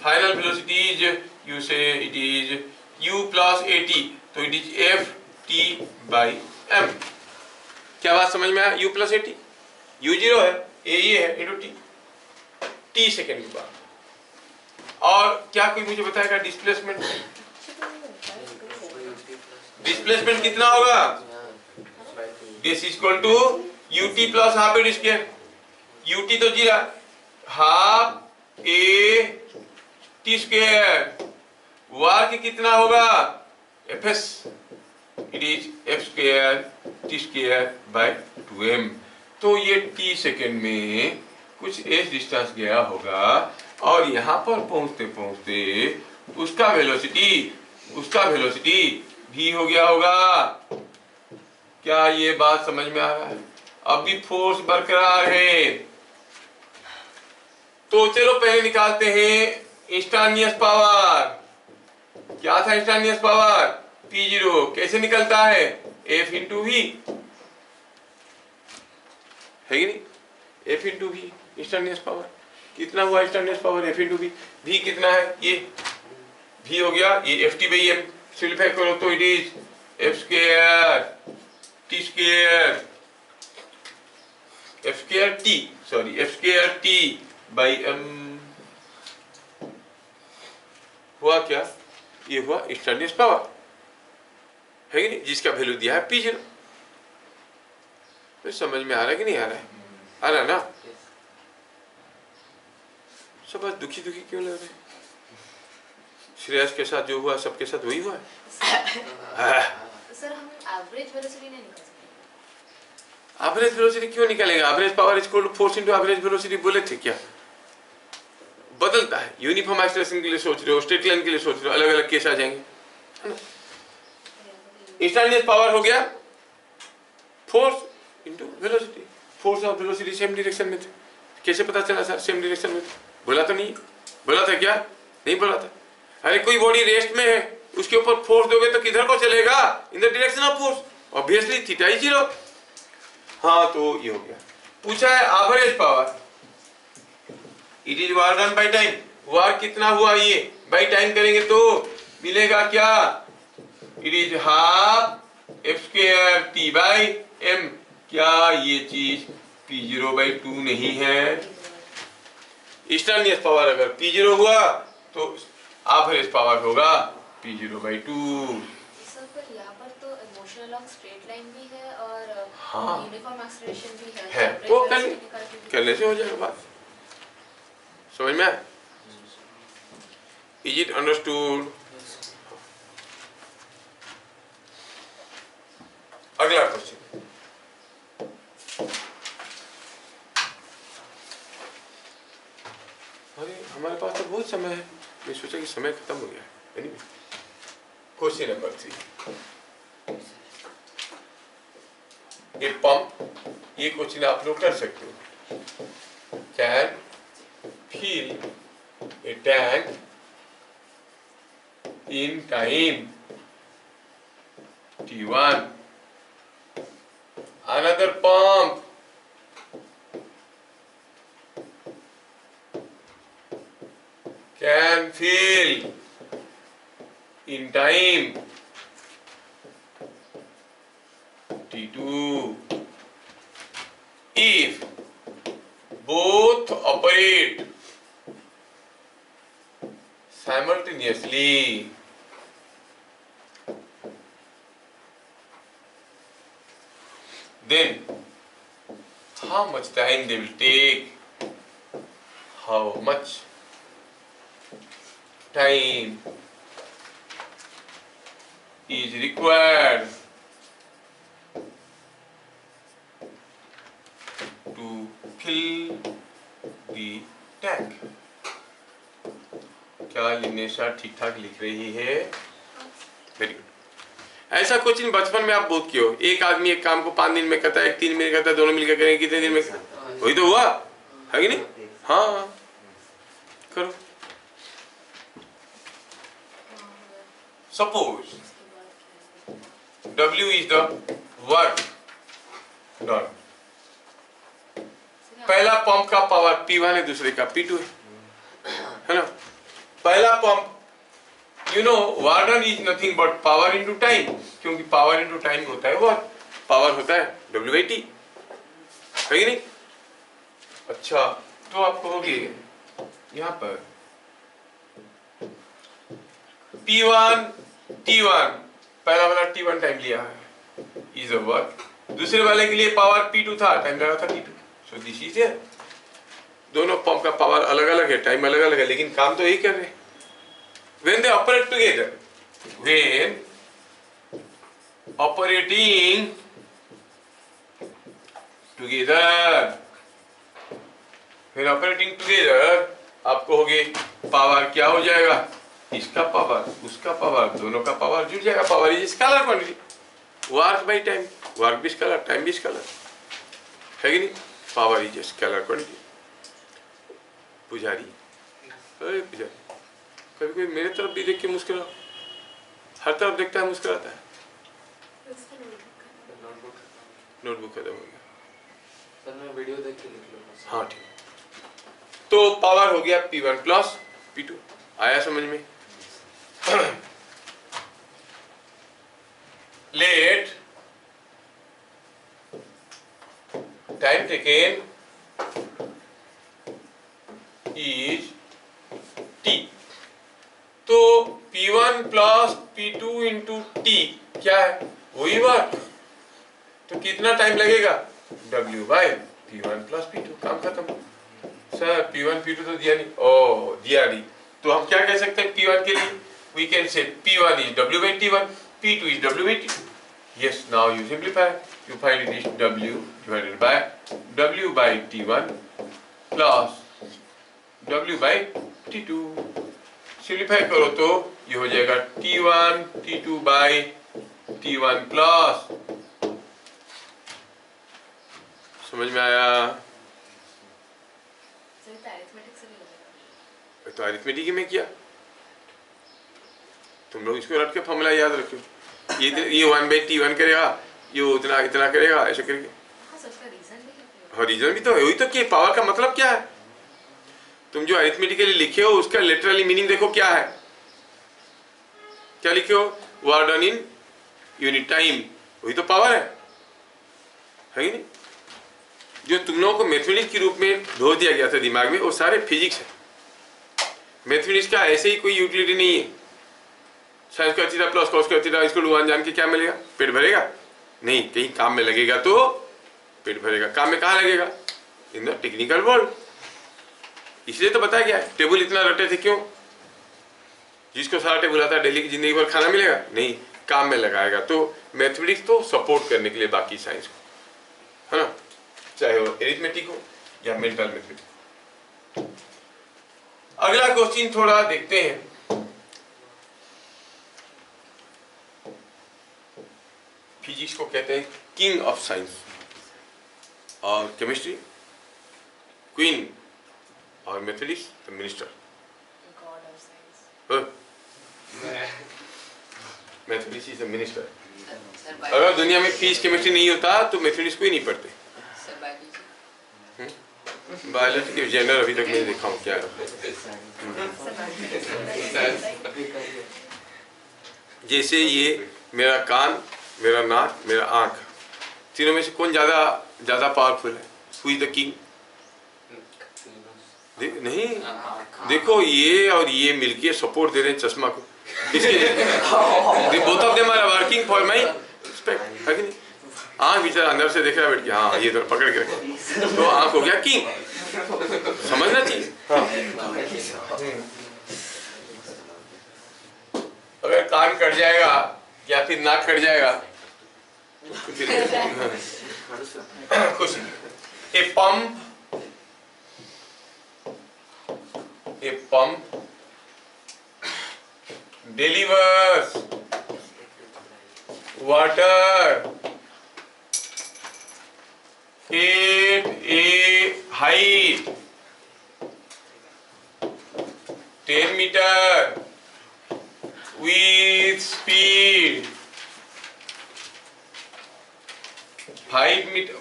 final velocity is u से it is u plus at, तो it is f t by m। क्या बात समझ में आया? u प्लस at, u 0 है, a ये है, इंटू t सेकंड के बाद। और क्या कोई मुझे बताएगा डिस्प्लेसमेंट? डिस्प्लेसमेंट कितना होगा? This is equal to ut plus half a square, ut तो 0, हाफ a t स्क्वायर, वार की कितना होगा? fs, it is f square t square by 2m। तो ये t सेकंड में कुछ s डिस्टेंस गया होगा और यहाँ पर पहुंचते पहुंचते उसका वेलोसिटी v हो गया होगा। क्या ये बात समझ में आ रहा है? अभी फोर्स बरकरार है। तो चलो पहले निकालते हैं इंस्टेंटेनियस पावर। क्या था इंस्टेंटेनियस पावर? P0 कैसे निकलता है? F इंटू V है कि नहीं? F into V instantaneous power कितना हुआ? Instantaneous power F into V, V कितना है? ये V हो गया, ये Ft बाई m सिंपलीफाई करो तो it is F square T square, F square T, sorry F square T by m। हुआ क्या? ये हुआ इंस्टेंटेनियस पावर है कि नहीं, जिसका वैल्यू दिया है P0। तो समझ में आ रहा है कि नहीं आ रहा है? आ रहा है ना? सब बस दुखी क्यों लग रहे हैं? श्रेयस के साथ जो हुआ सबके साथ वही हुआ है। सर हम एवरेज वेलोसिटी नहीं निकाल सकते। एवरेज वेलोसिटी क्यों निकालेगा? Average power is equal to force into average velocity बोले थे क्या? बदलता है, यूनिफॉर्म एक्सेलरेशन के लिए सोच रहे हो, स्ट्रेट लाइन के लिए सोच रहे हो, अलग अलग केस आ जाएंगे, है ना? इंस्टेंटेनियस पावर हो गया फोर्स इनटू वेलोसिटी, फोर्स और वेलोसिटी सेम डायरेक्शन में थे। कैसे पता चला सर सेम डायरेक्शन में थे? बोला तो नहीं, बोला था क्या? नहीं बोला था। अरे कोई बॉडी रेस्ट में है, उसके ऊपर फोर्स दोगे तो किधर को चलेगा? In the direction of force, obviously theta is 0। हाँ तो ये हो गया। पूछा है average power, it is work done by time. Work कितना हुआ? ये बाय टाइम करेंगे तो मिलेगा क्या? It is half F square T by M. क्या ये चीज P0/2 नहीं है? इंस्टेंटेनियस पावर अगर P0 हुआ तो एवरेज पावर होगा P0/2। सर पर यहाँ पर तो मोशन अलोंग स्ट्रेट लाइन भी है और हाँ यूनिफॉर्म एक्सेलरेशन भी है, तो करने से हो जाएगा बात। समझ में आया? Is it understood? अगला क्वेश्चन। अरे हमारे पास तो बहुत समय है, मैं सोचा कि समय खत्म हो गया है। Anyway, question number 3, a pump, ये क्वेश्चन आप लोग कर सकते हो। Can fill a tank in time t1, another pump can fill in time t2 if both operate simultaneously. Then how much time they will take? How much time is required to fill the tank? क्या लिनेशा ठीक ठाक लिख रही है? Very good. ऐसा question बचपन में आप बहुत किए हो, एक आदमी एक काम को 5 दिन में करता है, एक 3 दिन में करता है, दोनों मिलकर करेंगे कितने दिन में, वही तो हुआ है कि नहीं? हाँ करो। Suppose W is the work done। पहला पंप का पावर P1 है, दूसरे का P2 है ना। पहला pump you know work done is nothing but power into time, क्योंकि पावर इनटू टाइम होता है वर्क, पावर होता है W/T, है कि नहीं? अच्छा तो आप कहोगे यहाँ पर P1 T1, पहला वाला T1 टाइम लिया है इज अ वर्क, दूसरे वाले के लिए पावर P2 था, टाइम लगा था T2, so this is here. दोनों पंप का पावर अलग अलग है, टाइम अलग अलग है, लेकिन काम तो यही कर रहे हैं। When they operate together, when operating together, when operating together, आप कहोगे पावर क्या हो जाएगा, इसका पावर उसका पावर दोनों का पावर जुड़ जाएगा, power is scalar quantity, work by time, work भी स्केलर टाइम भी स्केलर, है कि नहीं? Power is scalar quantity. पुजारी, अरे पुजारी कभी कोई मेरे तरफ भी देख के मुस्कुराओ, हर तरफ देखता है मुस्कुराता है। नोटबुक खत्म हो गया सर, मैं वीडियो देख के लिख लूंगा। हाँ ठीक। तो पावर हो गया P1 प्लस P2, आया समझ में? Let time taken is T, तो P1 plus P2 into T क्या है, वही वर्क, तो कितना टाइम लगेगा, W bye P1 plus P2, काम खत्म। सर P1 P2 तो दिया नहीं, ओ दिया नहीं, तो हम क्या कह सकते हैं P1 के लिए, we can say P1 is W by T1, P2 is W by T2। Yes, now you simplify, you find it is W divided by W by T1 plus W by T2। Simplify करो तो ये हो जाएगा T1 T2 by T1 plus, समझ में आया? तो arithmetic में किया, तुम लोग इसको रट के फॉर्मूला याद रखो, ये 1 by T1 करेगा, ये उतना इतना करेगा, ऐसे करके। हाँ रीजन भी तो है, वही तो कि पावर का मतलब क्या है, तुम जो अरिथमेटिकली लिखे हो उसका लिटरली मीनिंग देखो क्या है, क्या लिखे हो, work done in unit time, वही तो पावर है कि नहीं? जो तुम लोगों को मैथमेटिक्स के रूप में धो दिया गया था दिमाग में, वो सारे फिजिक्स है। मैथमेटिक्स का ऐसे ही कोई यूटिलिटी नहीं है। साइंस का थीटा प्लस कॉस का थीटा इसको 1 जान के क्या मिलेगा, पेट भरेगा नहीं, कहीं काम में लगेगा तो पेट भरेगा। काम में कहाँ लगेगा, इन द टेक्निकल वर्ल्ड। इसलिए तो बताया गया है, टेबल इतना रटे थे क्यों, जिसको सारा टेबल आता है डेली की जिंदगी भर खाना मिलेगा नहीं, काम में लगाएगा। तो मैथमेटिक्स तो सपोर्ट करने के लिए बाकी साइंस को, है ना, चाहे वो एरिथमेटिक हो या मेंटल मैथमेटिक। अगला क्वेश्चन थोड़ा देखते हैं। फिजिक्स को कहते हैं किंग ऑफ साइंस, और केमिस्ट्री क्वीन, और mathematics the minister. Mathematics is the minister. अगर दुनिया में फिजिक्स केमिस्ट्री नहीं होता तो मैथमेटिक्स को ही नहीं पढ़ते। बायोलॉजी के जेंडर अभी तक नहीं देखा हूँ क्या है। जैसे ये मेरा कान, मेरा नाक, मेरा आँख, तीनों में से कौन ज्यादा पावरफुल है? Who is the king? नहीं, देखो ये और ये मिलके सपोर्ट दे रहे हैं चश्मा को, किसके लिए? Both of them are working for my respect, है कि नहीं? आँख बेचारा अंदर से देख रहा है बैठ के, हाँ ये तो पकड़ के रखे, तो आँख हो गया किंग, समझना चाहिए। अगर कान कट जाएगा या फिर नाक कट जाएगा तो फिर खुश। A pump delivers water at a height 10 meter with speed 5 meter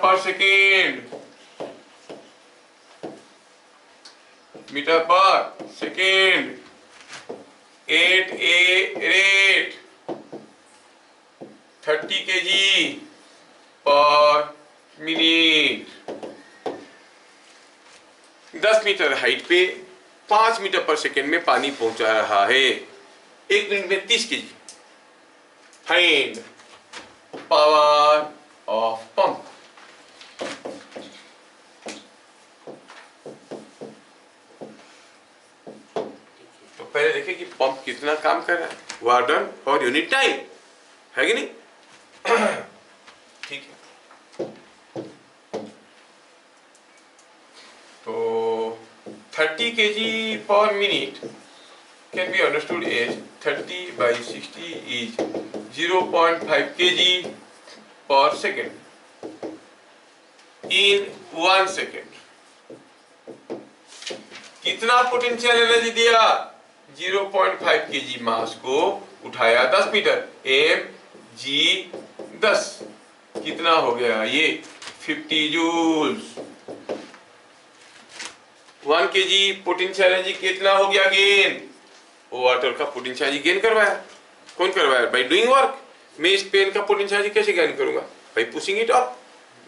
per second at a rate 30 kg per minute 10 metre height पे 5 मीटर पर सेकेंड में पानी पहुंचा रहा है, 1 मिनट में 30 KG. Find power of pump. तो पहले देखिए कि पंप कितना काम कर रहा है, वर्क डन और यूनिट टाइम, है कि नहीं? ठीक है, तो 30 kg per minute can be understood as 30 by 60 is 0.5 kg per second in 1 second। कितना पोटेंशियल एनर्जी दिया? 0.5 kg मास को उठाया 10 मीटर, mg 10, कितना हो गया ये? 50 जूल्स। 1 kg पोटेंशियल एनर्जी कितना हो गया गेन? वो वाटर का पोटेंशियल एनर्जी गेन करवाया। कौन करवाया? By doing work. मैं इस पेन का पोटेंशियल एनर्जी कैसे गेन करूंगा? By pushing it up,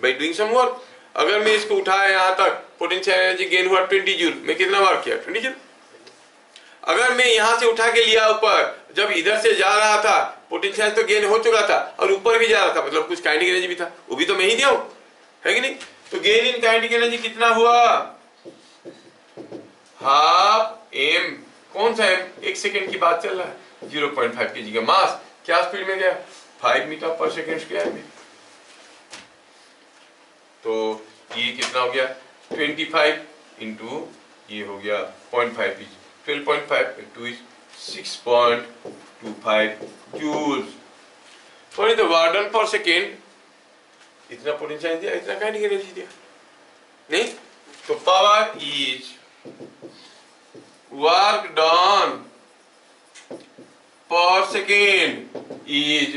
by doing some work. अगर मैं इसको उठाया यहाँ तक, पोटेंशियल एनर्जी गेन हुआ 20 जूल। मैं कितना वर्क किया? 20 जूल। अगर मैं यहाँ से उठा के लिया ऊपर, जब इधर से जा रहा था पोटेंशियल तो गेन हो चुका था और ऊपर भी जा रहा था, मतलब कुछ काइनेटिक एनर्जी भी था, वो भी तो मैं ही दिया हूँ, है कि नहीं? तो गेन इन काइनेटिक एनर्जी कितना हुआ? Half M. कौन सा एम? 1 सेकेंड की बात चल रहा है। 0.5 kg का मास क्या स्पीड में गया? 5 मीटर पर सेकेंड स्क्वायर में। तो ये कितना हो गया? 25 इंटू ये हो गया 0.5 इज 12.5 इंटू इज 6.25 जूल्स। और तो वर्क डन पर सेकेंड इतना पोटेंशियल दिया, इतना काइनेटिक एनर्जी दिया, नहीं? तो power is work done per second is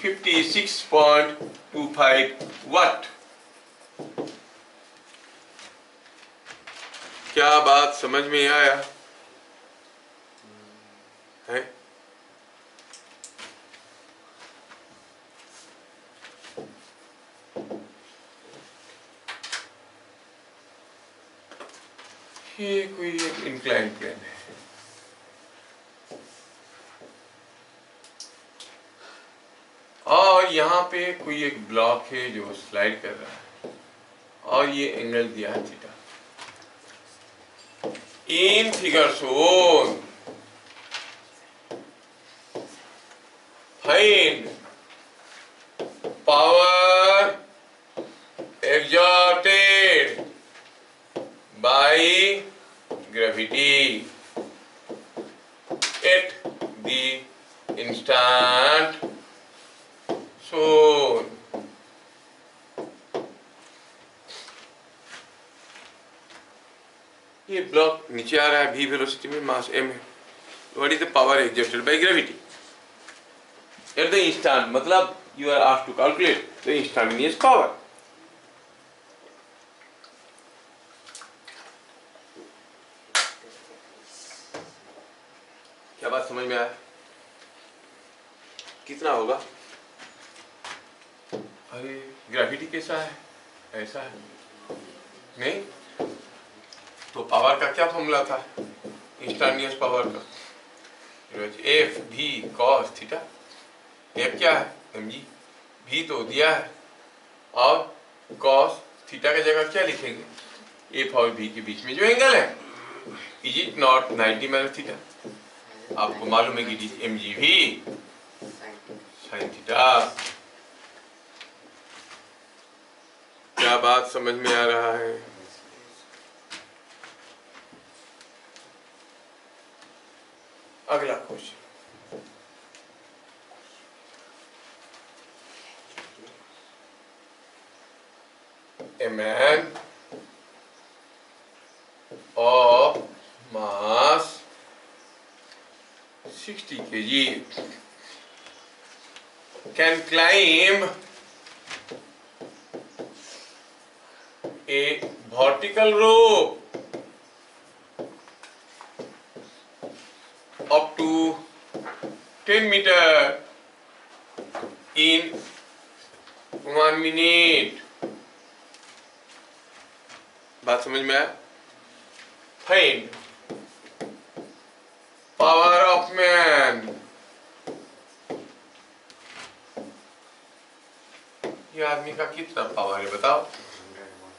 56.25 watt। क्या बात समझ में आया है? ये कोई एक इंक्लाइन प्लेन है, और यहाँ पे कोई एक ब्लॉक है जो स्लाइड कर रहा है, और ये एंगल दिया है theta. In figure shown find power exerted by gravity at the instant shown। ये ब्लॉक नीचे आ रहा है v वेलोसिटी में, मास m है। What is the power exerted by gravity at the instant? मतलब you are asked to calculate the instantaneous power. क्या बात समझ में आया? कितना होगा? अरे ग्रेविटी कैसा है? ऐसा है, नहीं? तो पावर का क्या फॉर्मूला था इंस्टेंटेनियस पावर का? एफ भी कॉस थीटा। एफ क्या है? mg। भी तो दिया है, और कॉस थीटा की जगह क्या लिखेंगे? एफ और भी के बीच में जो एंगल है, is it not 90 minus theta? आपको मालूम है कि इट इज mg भी साइन थीटा। क्या बात समझ में आ रहा है? अगला question, a man of mass 60 kg can climb a vertical rope up to 10 meter in 1 minute. बात समझ में आया? Find power of man. ये आदमी का कितना पावर है बताओ? 100 watt.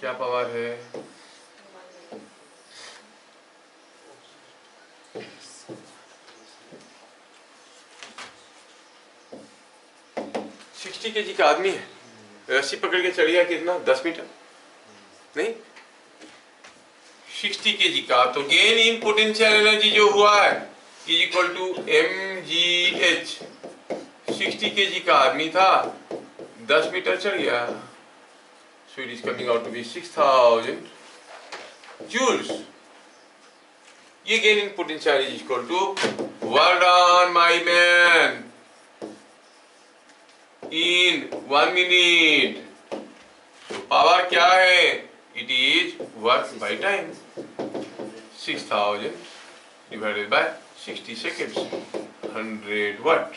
क्या पावर है? सिक्सटी केजी का आदमी है, रस्सी पकड़ के चढ़ गया कितना? 10 मीटर नहीं, 60 केजी का। तो गेन इन पोटेंशियल एनर्जी जो हुआ है is equal to mgh। 60 KG का आदमी था, 10 मीटर चढ़ गया, so it is coming out to be 6000 joules. ये gain in potential is equal to work done by man in 1 minute. तो पावर क्या है? It is work by time. 6000 divided by 60 seconds, 100 watt.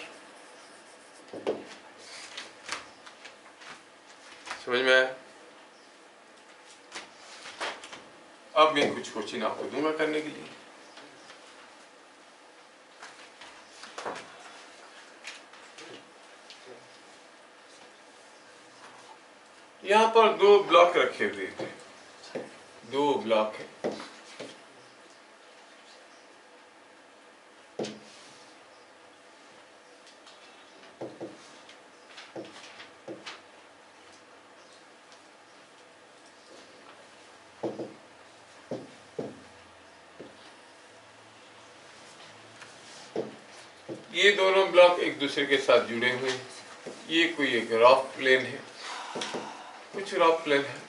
समझ में आया? अब मैं कुछ क्वेश्चन आपको दूंगा करने के लिए। यहाँ पर 2 ब्लॉक रखे हुए थे, 2 ब्लॉक है। ये दोनों ब्लॉक एक दूसरे के साथ जुड़े हुए हैं। ये कोई एक रॉक प्लेन है, कुछ रॉक प्लेन है,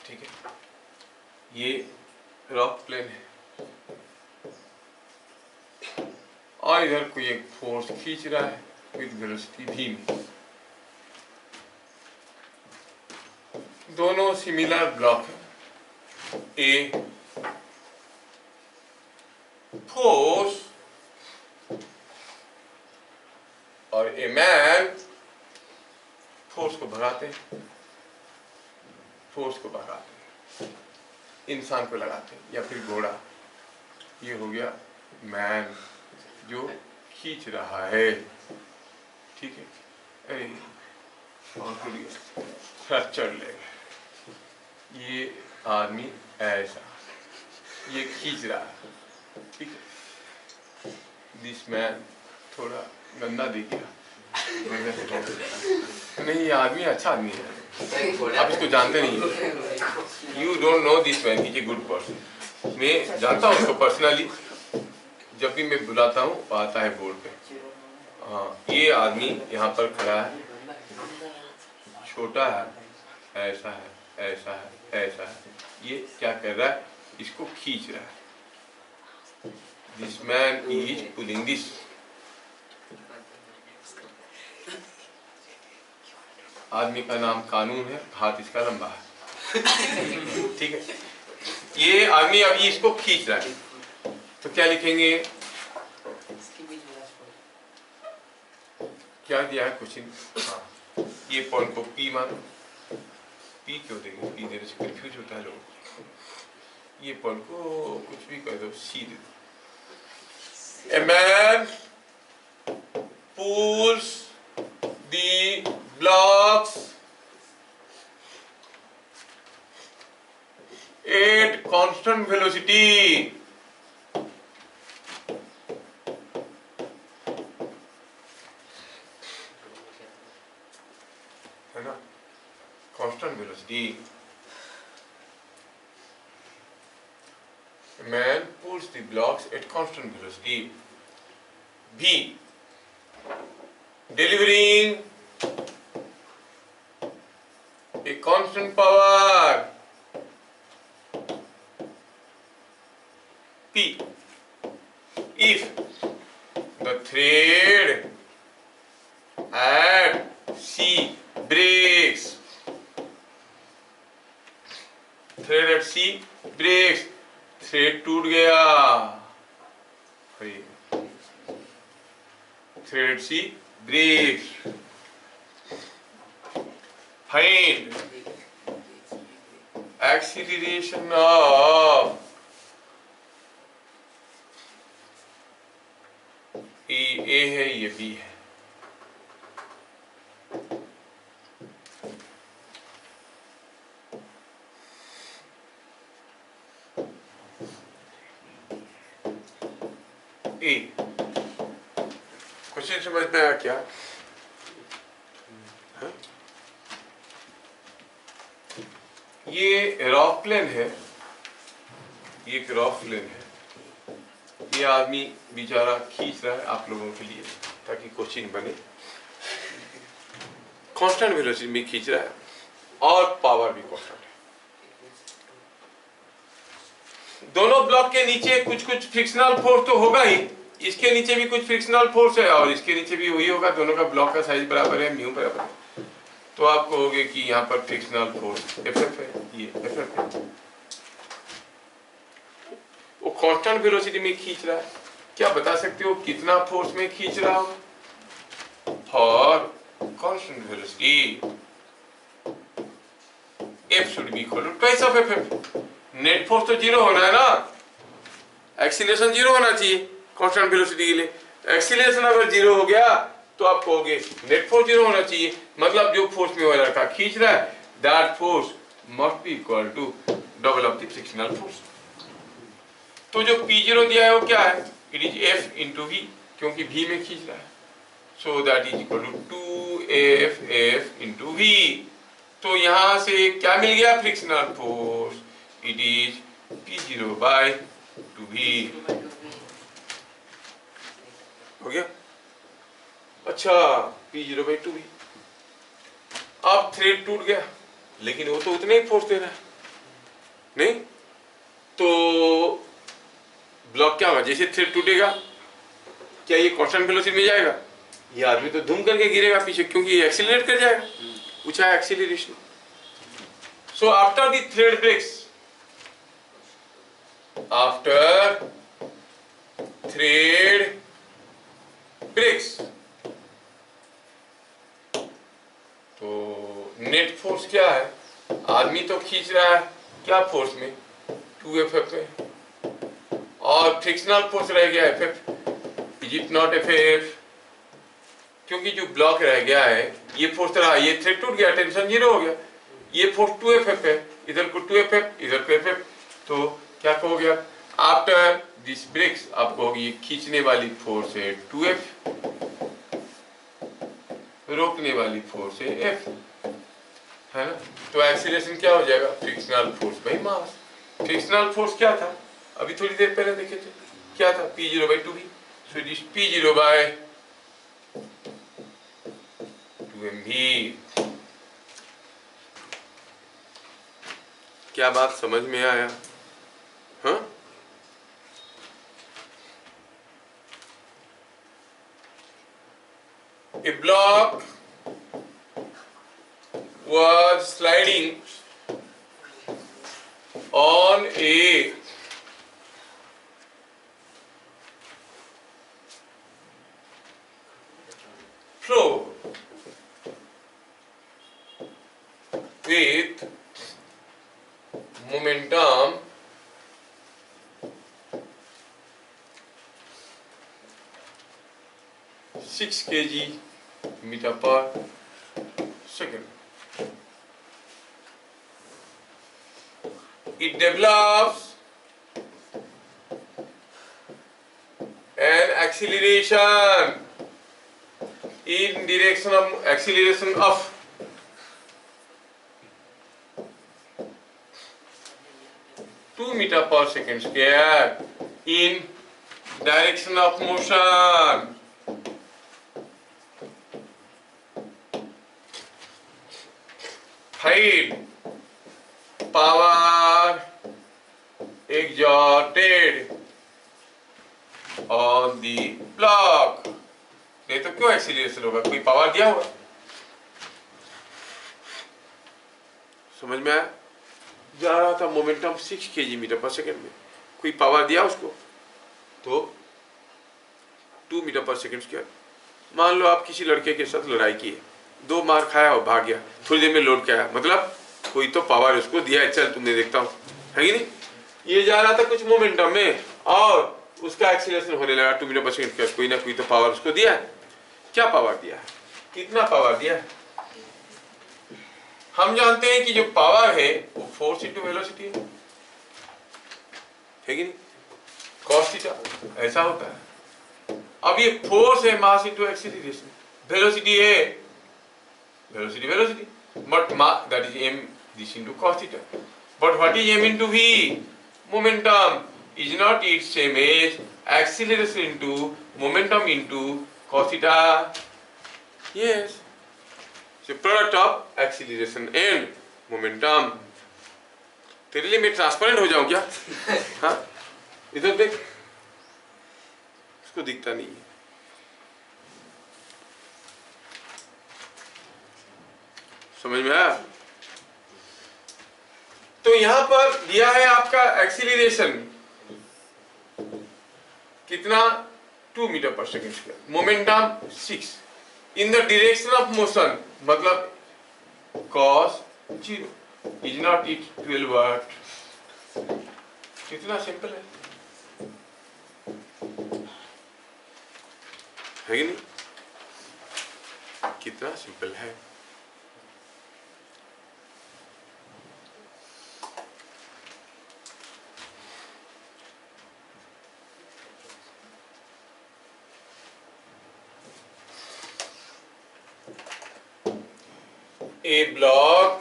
ठीक है। ये रॉक प्लेन है और इधर कोई एक फोर्स खींच रहा है विद वेलोसिटी v में। दोनों सिमिलर ब्लॉक है। ए फोर्स और ए मैन फोर्स को भगाते हैं, फोर्स को भगाते हैं, इंसान को लगाते हैं या फिर घोड़ा। ये हो गया मैन जो खींच रहा है, ठीक है। अरे और थोड़ा चढ़ लेगा। ये आदमी ऐसा, ये खींच रहा है, ठीक है। दिस मैन थोड़ा गंदा दिख गया, नहीं ये आदमी अच्छा आदमी है, आप इसको जानते नहीं। You don't know this man, he is a good person. मैं जानता हूँ उसको पर्सनली, जब भी मैं बुलाता हूँ आता है बोर्ड पे। हाँ, ये आदमी यहाँ पर खड़ा है, छोटा है, ऐसा है, ऐसा है, ऐसा है। ये क्या कर रहा है? इसको खींच रहा है। This man is pulling this. आदमी का नाम कानून है, हाथ इसका लंबा है, ठीक है। ये आदमी अभी इसको खींच रहा है, तो क्या लिखेंगे? क्या दिया है क्वेश्चन? हाँ, ये पॉइंट को P मानो। P क्यों देंगे? P देने से कंफ्यूज होता है लोग। ये पॉइंट को कुछ भी कह दो, C दे दो। A man pulls the blocks at constant velocity. है ना? Constant velocity. A man pulls the blocks at constant velocity v delivering a constant power P if the thread at C breaks. Thread at C breaks, thread टूट गया, thread at C breaks. Find acceleration of A है, ये B है. Question समझ में आया क्या? हाँ? ये रॉक प्लेन है, ये एक रॉक प्लेन है. ये आदमी बेचारा खींच रहा है आप लोगों के लिए ताकि क्वेश्चन बने. कांस्टेंट वेलोसिटी में खींच रहा है और पावर भी कांस्टेंट है. दोनों ब्लॉक के नीचे कुछ कुछ फ्रिक्शनल फोर्स तो होगा ही, इसके नीचे भी कुछ फ्रिक्शनल फोर्स है और इसके नीचे भी वही होगा. दोनों का ब्लॉक का साइज बराबर है, म्यू बराबर है. तो आप कहोगे कि यहाँ पर फ्रिक्शनल फोर्स एफ है, ये एफ है. वो कांस्टेंट वेलोसिटी में खींच रहा है. क्या बता सकते हो कितना फोर्स में खींच रहा हो? For constant velocity F should be equal to twice of F. Net force तो जीरो होना है ना, एक्सीलरेशन जीरो होना चाहिए कांस्टेंट वेलोसिटी के लिए. एक्सीलरेशन अगर जीरो हो गया तो आप कहोगे नेट फोर्स जीरो होना चाहिए. मतलब जो फोर्स में वो लड़का खींच रहा है that force must be equal to double of the frictional force. तो जो P0 दिया है वो क्या है? It is F into V, क्योंकि V में खींच रहा है. So that is equal to 2FF into V. तो यहां से क्या मिल गया? Frictional force. It is P0 by 2V. हो गया? अच्छा, P0 बाई 2V. अब थ्रेड टूट गया, लेकिन वो तो उतने ही फोर्स दे रहा है नहीं. तो ब्लॉक क्या होगा? जैसे थ्रेड टूटेगा क्या ये कांस्टेंट वेलोसिटी में जाएगा? ये आदमी तो धूम करके गिरेगा पीछे, क्योंकि ये एक्सीलरेट कर जाएगा. पूछा है acceleration. So after the thread breaks, after thread breaks, तो नेट फोर्स क्या है? आदमी तो खींच रहा है क्या फोर्स में? 2FF में, और फ्रिक्शनल फोर्स रह गया FF. Is it not FF? क्योंकि जो ब्लॉक रह गया है ये फोर्स रहा, ये थ्रेड टूट गया, टेंशन जीरो हो गया. ये फोर्स 2FF है, इधर को 2FF, इधर को FF. तो क्या कहोगे आप? आफ्टर दिस ब्रेक्स आप कहोगे ये खींचने वाली फोर्स है 2F, रोकने वाली फोर्स है F, है ना. तो एक्सीलरेशन क्या हो जाएगा? Frictional force by mass. Frictional force क्या था? अभी थोड़ी देर पहले देखे थे, क्या था? P0 by 2V. So this P0 by 2mV. क्या बात समझ में आया? हाँ, a block was sliding on a floor with momentum 6 kg meter per second. It develops an acceleration in direction of acceleration of meter per second square in direction of motion. Right, power exerted on the block। नहीं तो क्यों acceleration होगा, कोई power दिया होगा। समझ में आया? जा रहा था मोमेंटम 6 kg/s में, कोई पावर दिया उसको तो 2 मीटर/s²। मान लो आप किसी लड़के के साथ लड़ाई की है, 2 मार खाया और भाग गया, थोड़ी देर में लौट के आया, मतलब कोई तो पावर उसको दिया है, चल तुमने देखता हूँ, है कि नहीं। ये जा रहा था कुछ मोमेंटम में और उसका एक्सीलरेशन होने लगा 2 मीटर/s², कोई ना कोई तो पावर उसको दिया है। क्या पावर दिया है, कितना पावर दिया है? हम जानते हैं कि जो पावर है वो फोर्स इंटू वेलोसिटी है कि नहीं, कॉस थीटा, ऐसा होता है। अब ये फोर्स है मास इंटू एक्सीलरेशन, वेलोसिटी है velocity, but that is m this into cos theta. But what is m into v? Momentum is not its same as acceleration into momentum into cos theta। Yes, so product of acceleration and momentum। तेरे लिए मैं transparent हो जाऊं क्या? हाँ, इधर देख, इसको दिखता नहीं है। समझ में आया? तो यहां पर दिया है आपका एक्सीलरेशन कितना, 2 मीटर/s², momentum 6, in the direction of motion, मतलब cos 0 is not it 12 watt. कितना सिंपल है कि नहीं, कितना सिंपल है। A block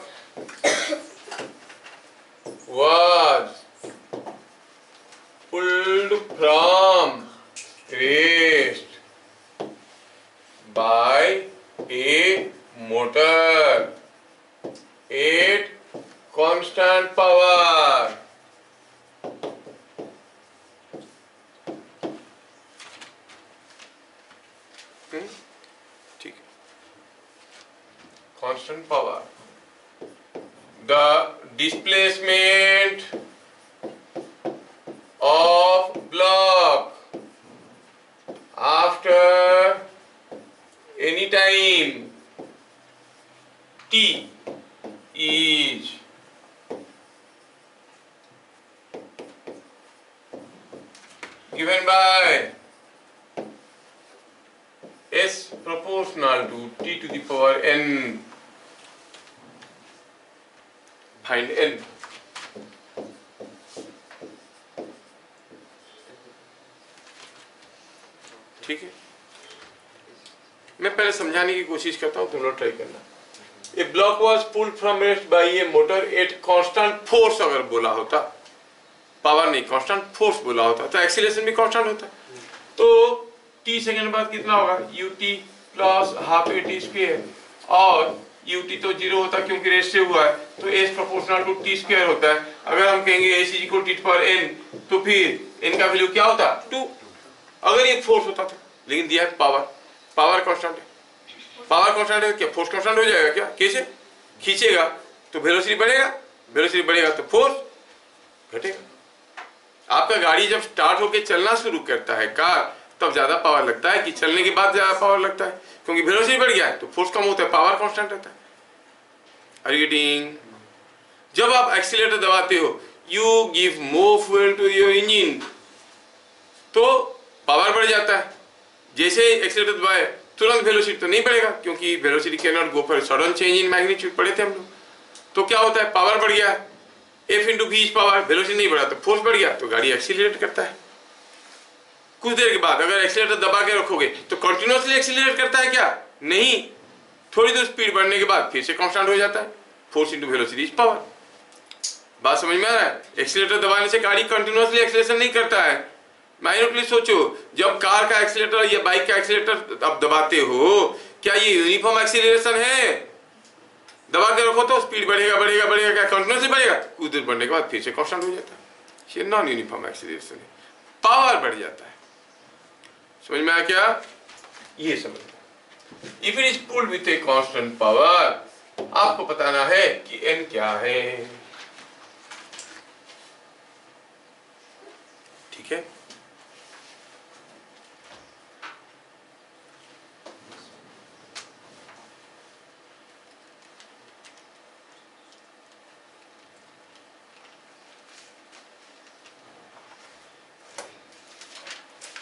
was pulled from rest by a motor at constant power। ठीक है, constant power, the displacement of block after any time t is given by s proportional to t to the power n। Find n। ठीक है, मैं पहले समझाने की कोशिश करता हूं, तुम लोग ट्राई करना। A block was pulled from rest by a motor at constant force, अगर बोला होता, पावर नहीं कांस्टेंट फोर्स बोला होता तो एक्सीलरेशन भी कांस्टेंट होता। तो t सेकंड बाद कितना होगा, ut प्लस हाफ at², और ut तो 0 होता क्योंकि रेस्ट से हुआ है, तो s प्रोपोर्शनल टू t² होता है। अगर हम कहेंगे s इक्वल टू n, तो फिर n का वैल्यू क्या होता, 2। अगर ये फोर्स होता था, लेकिन दिया है पावर, पावर कांस्टेंट है, पावर कांस्टेंट है, क्या फोर्स कांस्टेंट हो जाएगा क्या? कैसे? खींचेगा तो वेलोसिटी बढ़ेगा, वेलोसिटी बढ़ेगा तो फोर्स घटेगा। आपका गाड़ी जब स्टार्ट होके चलना शुरू करता है कार, तब ज्यादा पावर लगता है कि चलने के बाद ज्यादा पावर लगता है, क्योंकि वेलोसिटी बढ़ गया है तो फोर्स कम होता है, पावर कांस्टेंट रहता है। Are you getting? जब आप एक्सीलरेटर दबाते हो, you give more fuel to your engine, तो पावर बढ़ जाता है। जैसे एक्सीलरेटर दबाए तुरंत वेलोसिटी तो नहीं बढ़ेगा, क्योंकि velocity can not go for sudden change in magnitude, पढ़े थे हम लोग। तो क्या होता है, पावर बढ़ गया, F into we power, velocity नहीं बढ़ा तो फोर्स बढ़ गया, तो गाड़ी एक्सीलरेट करता है। कुछ देर के बाद अगर एक्सीलरेटर दबा के रखोगे तो कंटिन्यूअसली एक्सीलरेट करता है क्या? नहीं, थोड़ी देर स्पीड बढ़ने के बाद फिर से कांस्टेंट हो जाता है, force into velocity is power. बात समझ में आ रहा है? एक्सीलरेटर दबाने से गाड़ी कंटिन्यूअसली एक्सीलरेशन नहीं करता है। माइन्यूटली सोचो, जब कार का एक्सीलरेटर या बाइक का एक्सीलरेटर आप दबाते हो, क्या ये यूनिफॉर्म एक्सीलरेशन है? दबा के रखो तो स्पीड बढ़ेगा बढ़ेगा बढ़ेगा, क्या कंटिन्यूसली बढ़ेगा, कुछ दूर बढ़ने के बाद फिर से कांस्टेंट हो जाता है। ये नॉन यूनिफॉर्म एक्सीलरेशन है, पावर बढ़ जाता है। समझ में आया क्या? ये समझ। If it is pulled with a constant power, आपको बताना है कि n क्या है। ठीक है,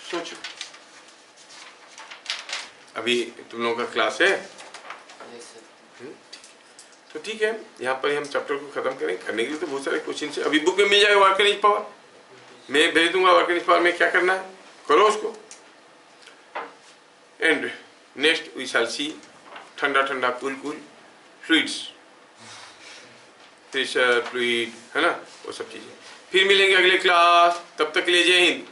सोचो। अभी तुम लोगों का क्लास है यस सर। तो ठीक है, यहाँ पर हम चैप्टर को खत्म करें। करने के लिए तो बहुत सारे क्वेश्चन है, अभी बुक में मिल जाएगा वर्क एनर्जी पावर, मैं भेज दूंगा वर्क एनर्जी पावर में क्या करना है, करो उसको। एंड नेक्स्ट वी शैल सी ठंडा ठंडा cool cool fluids, pressure fluid, है ना, वो सब चीजें। फिर मिलेंगे अगले क्लास, तब तक के लिए जय हिंद।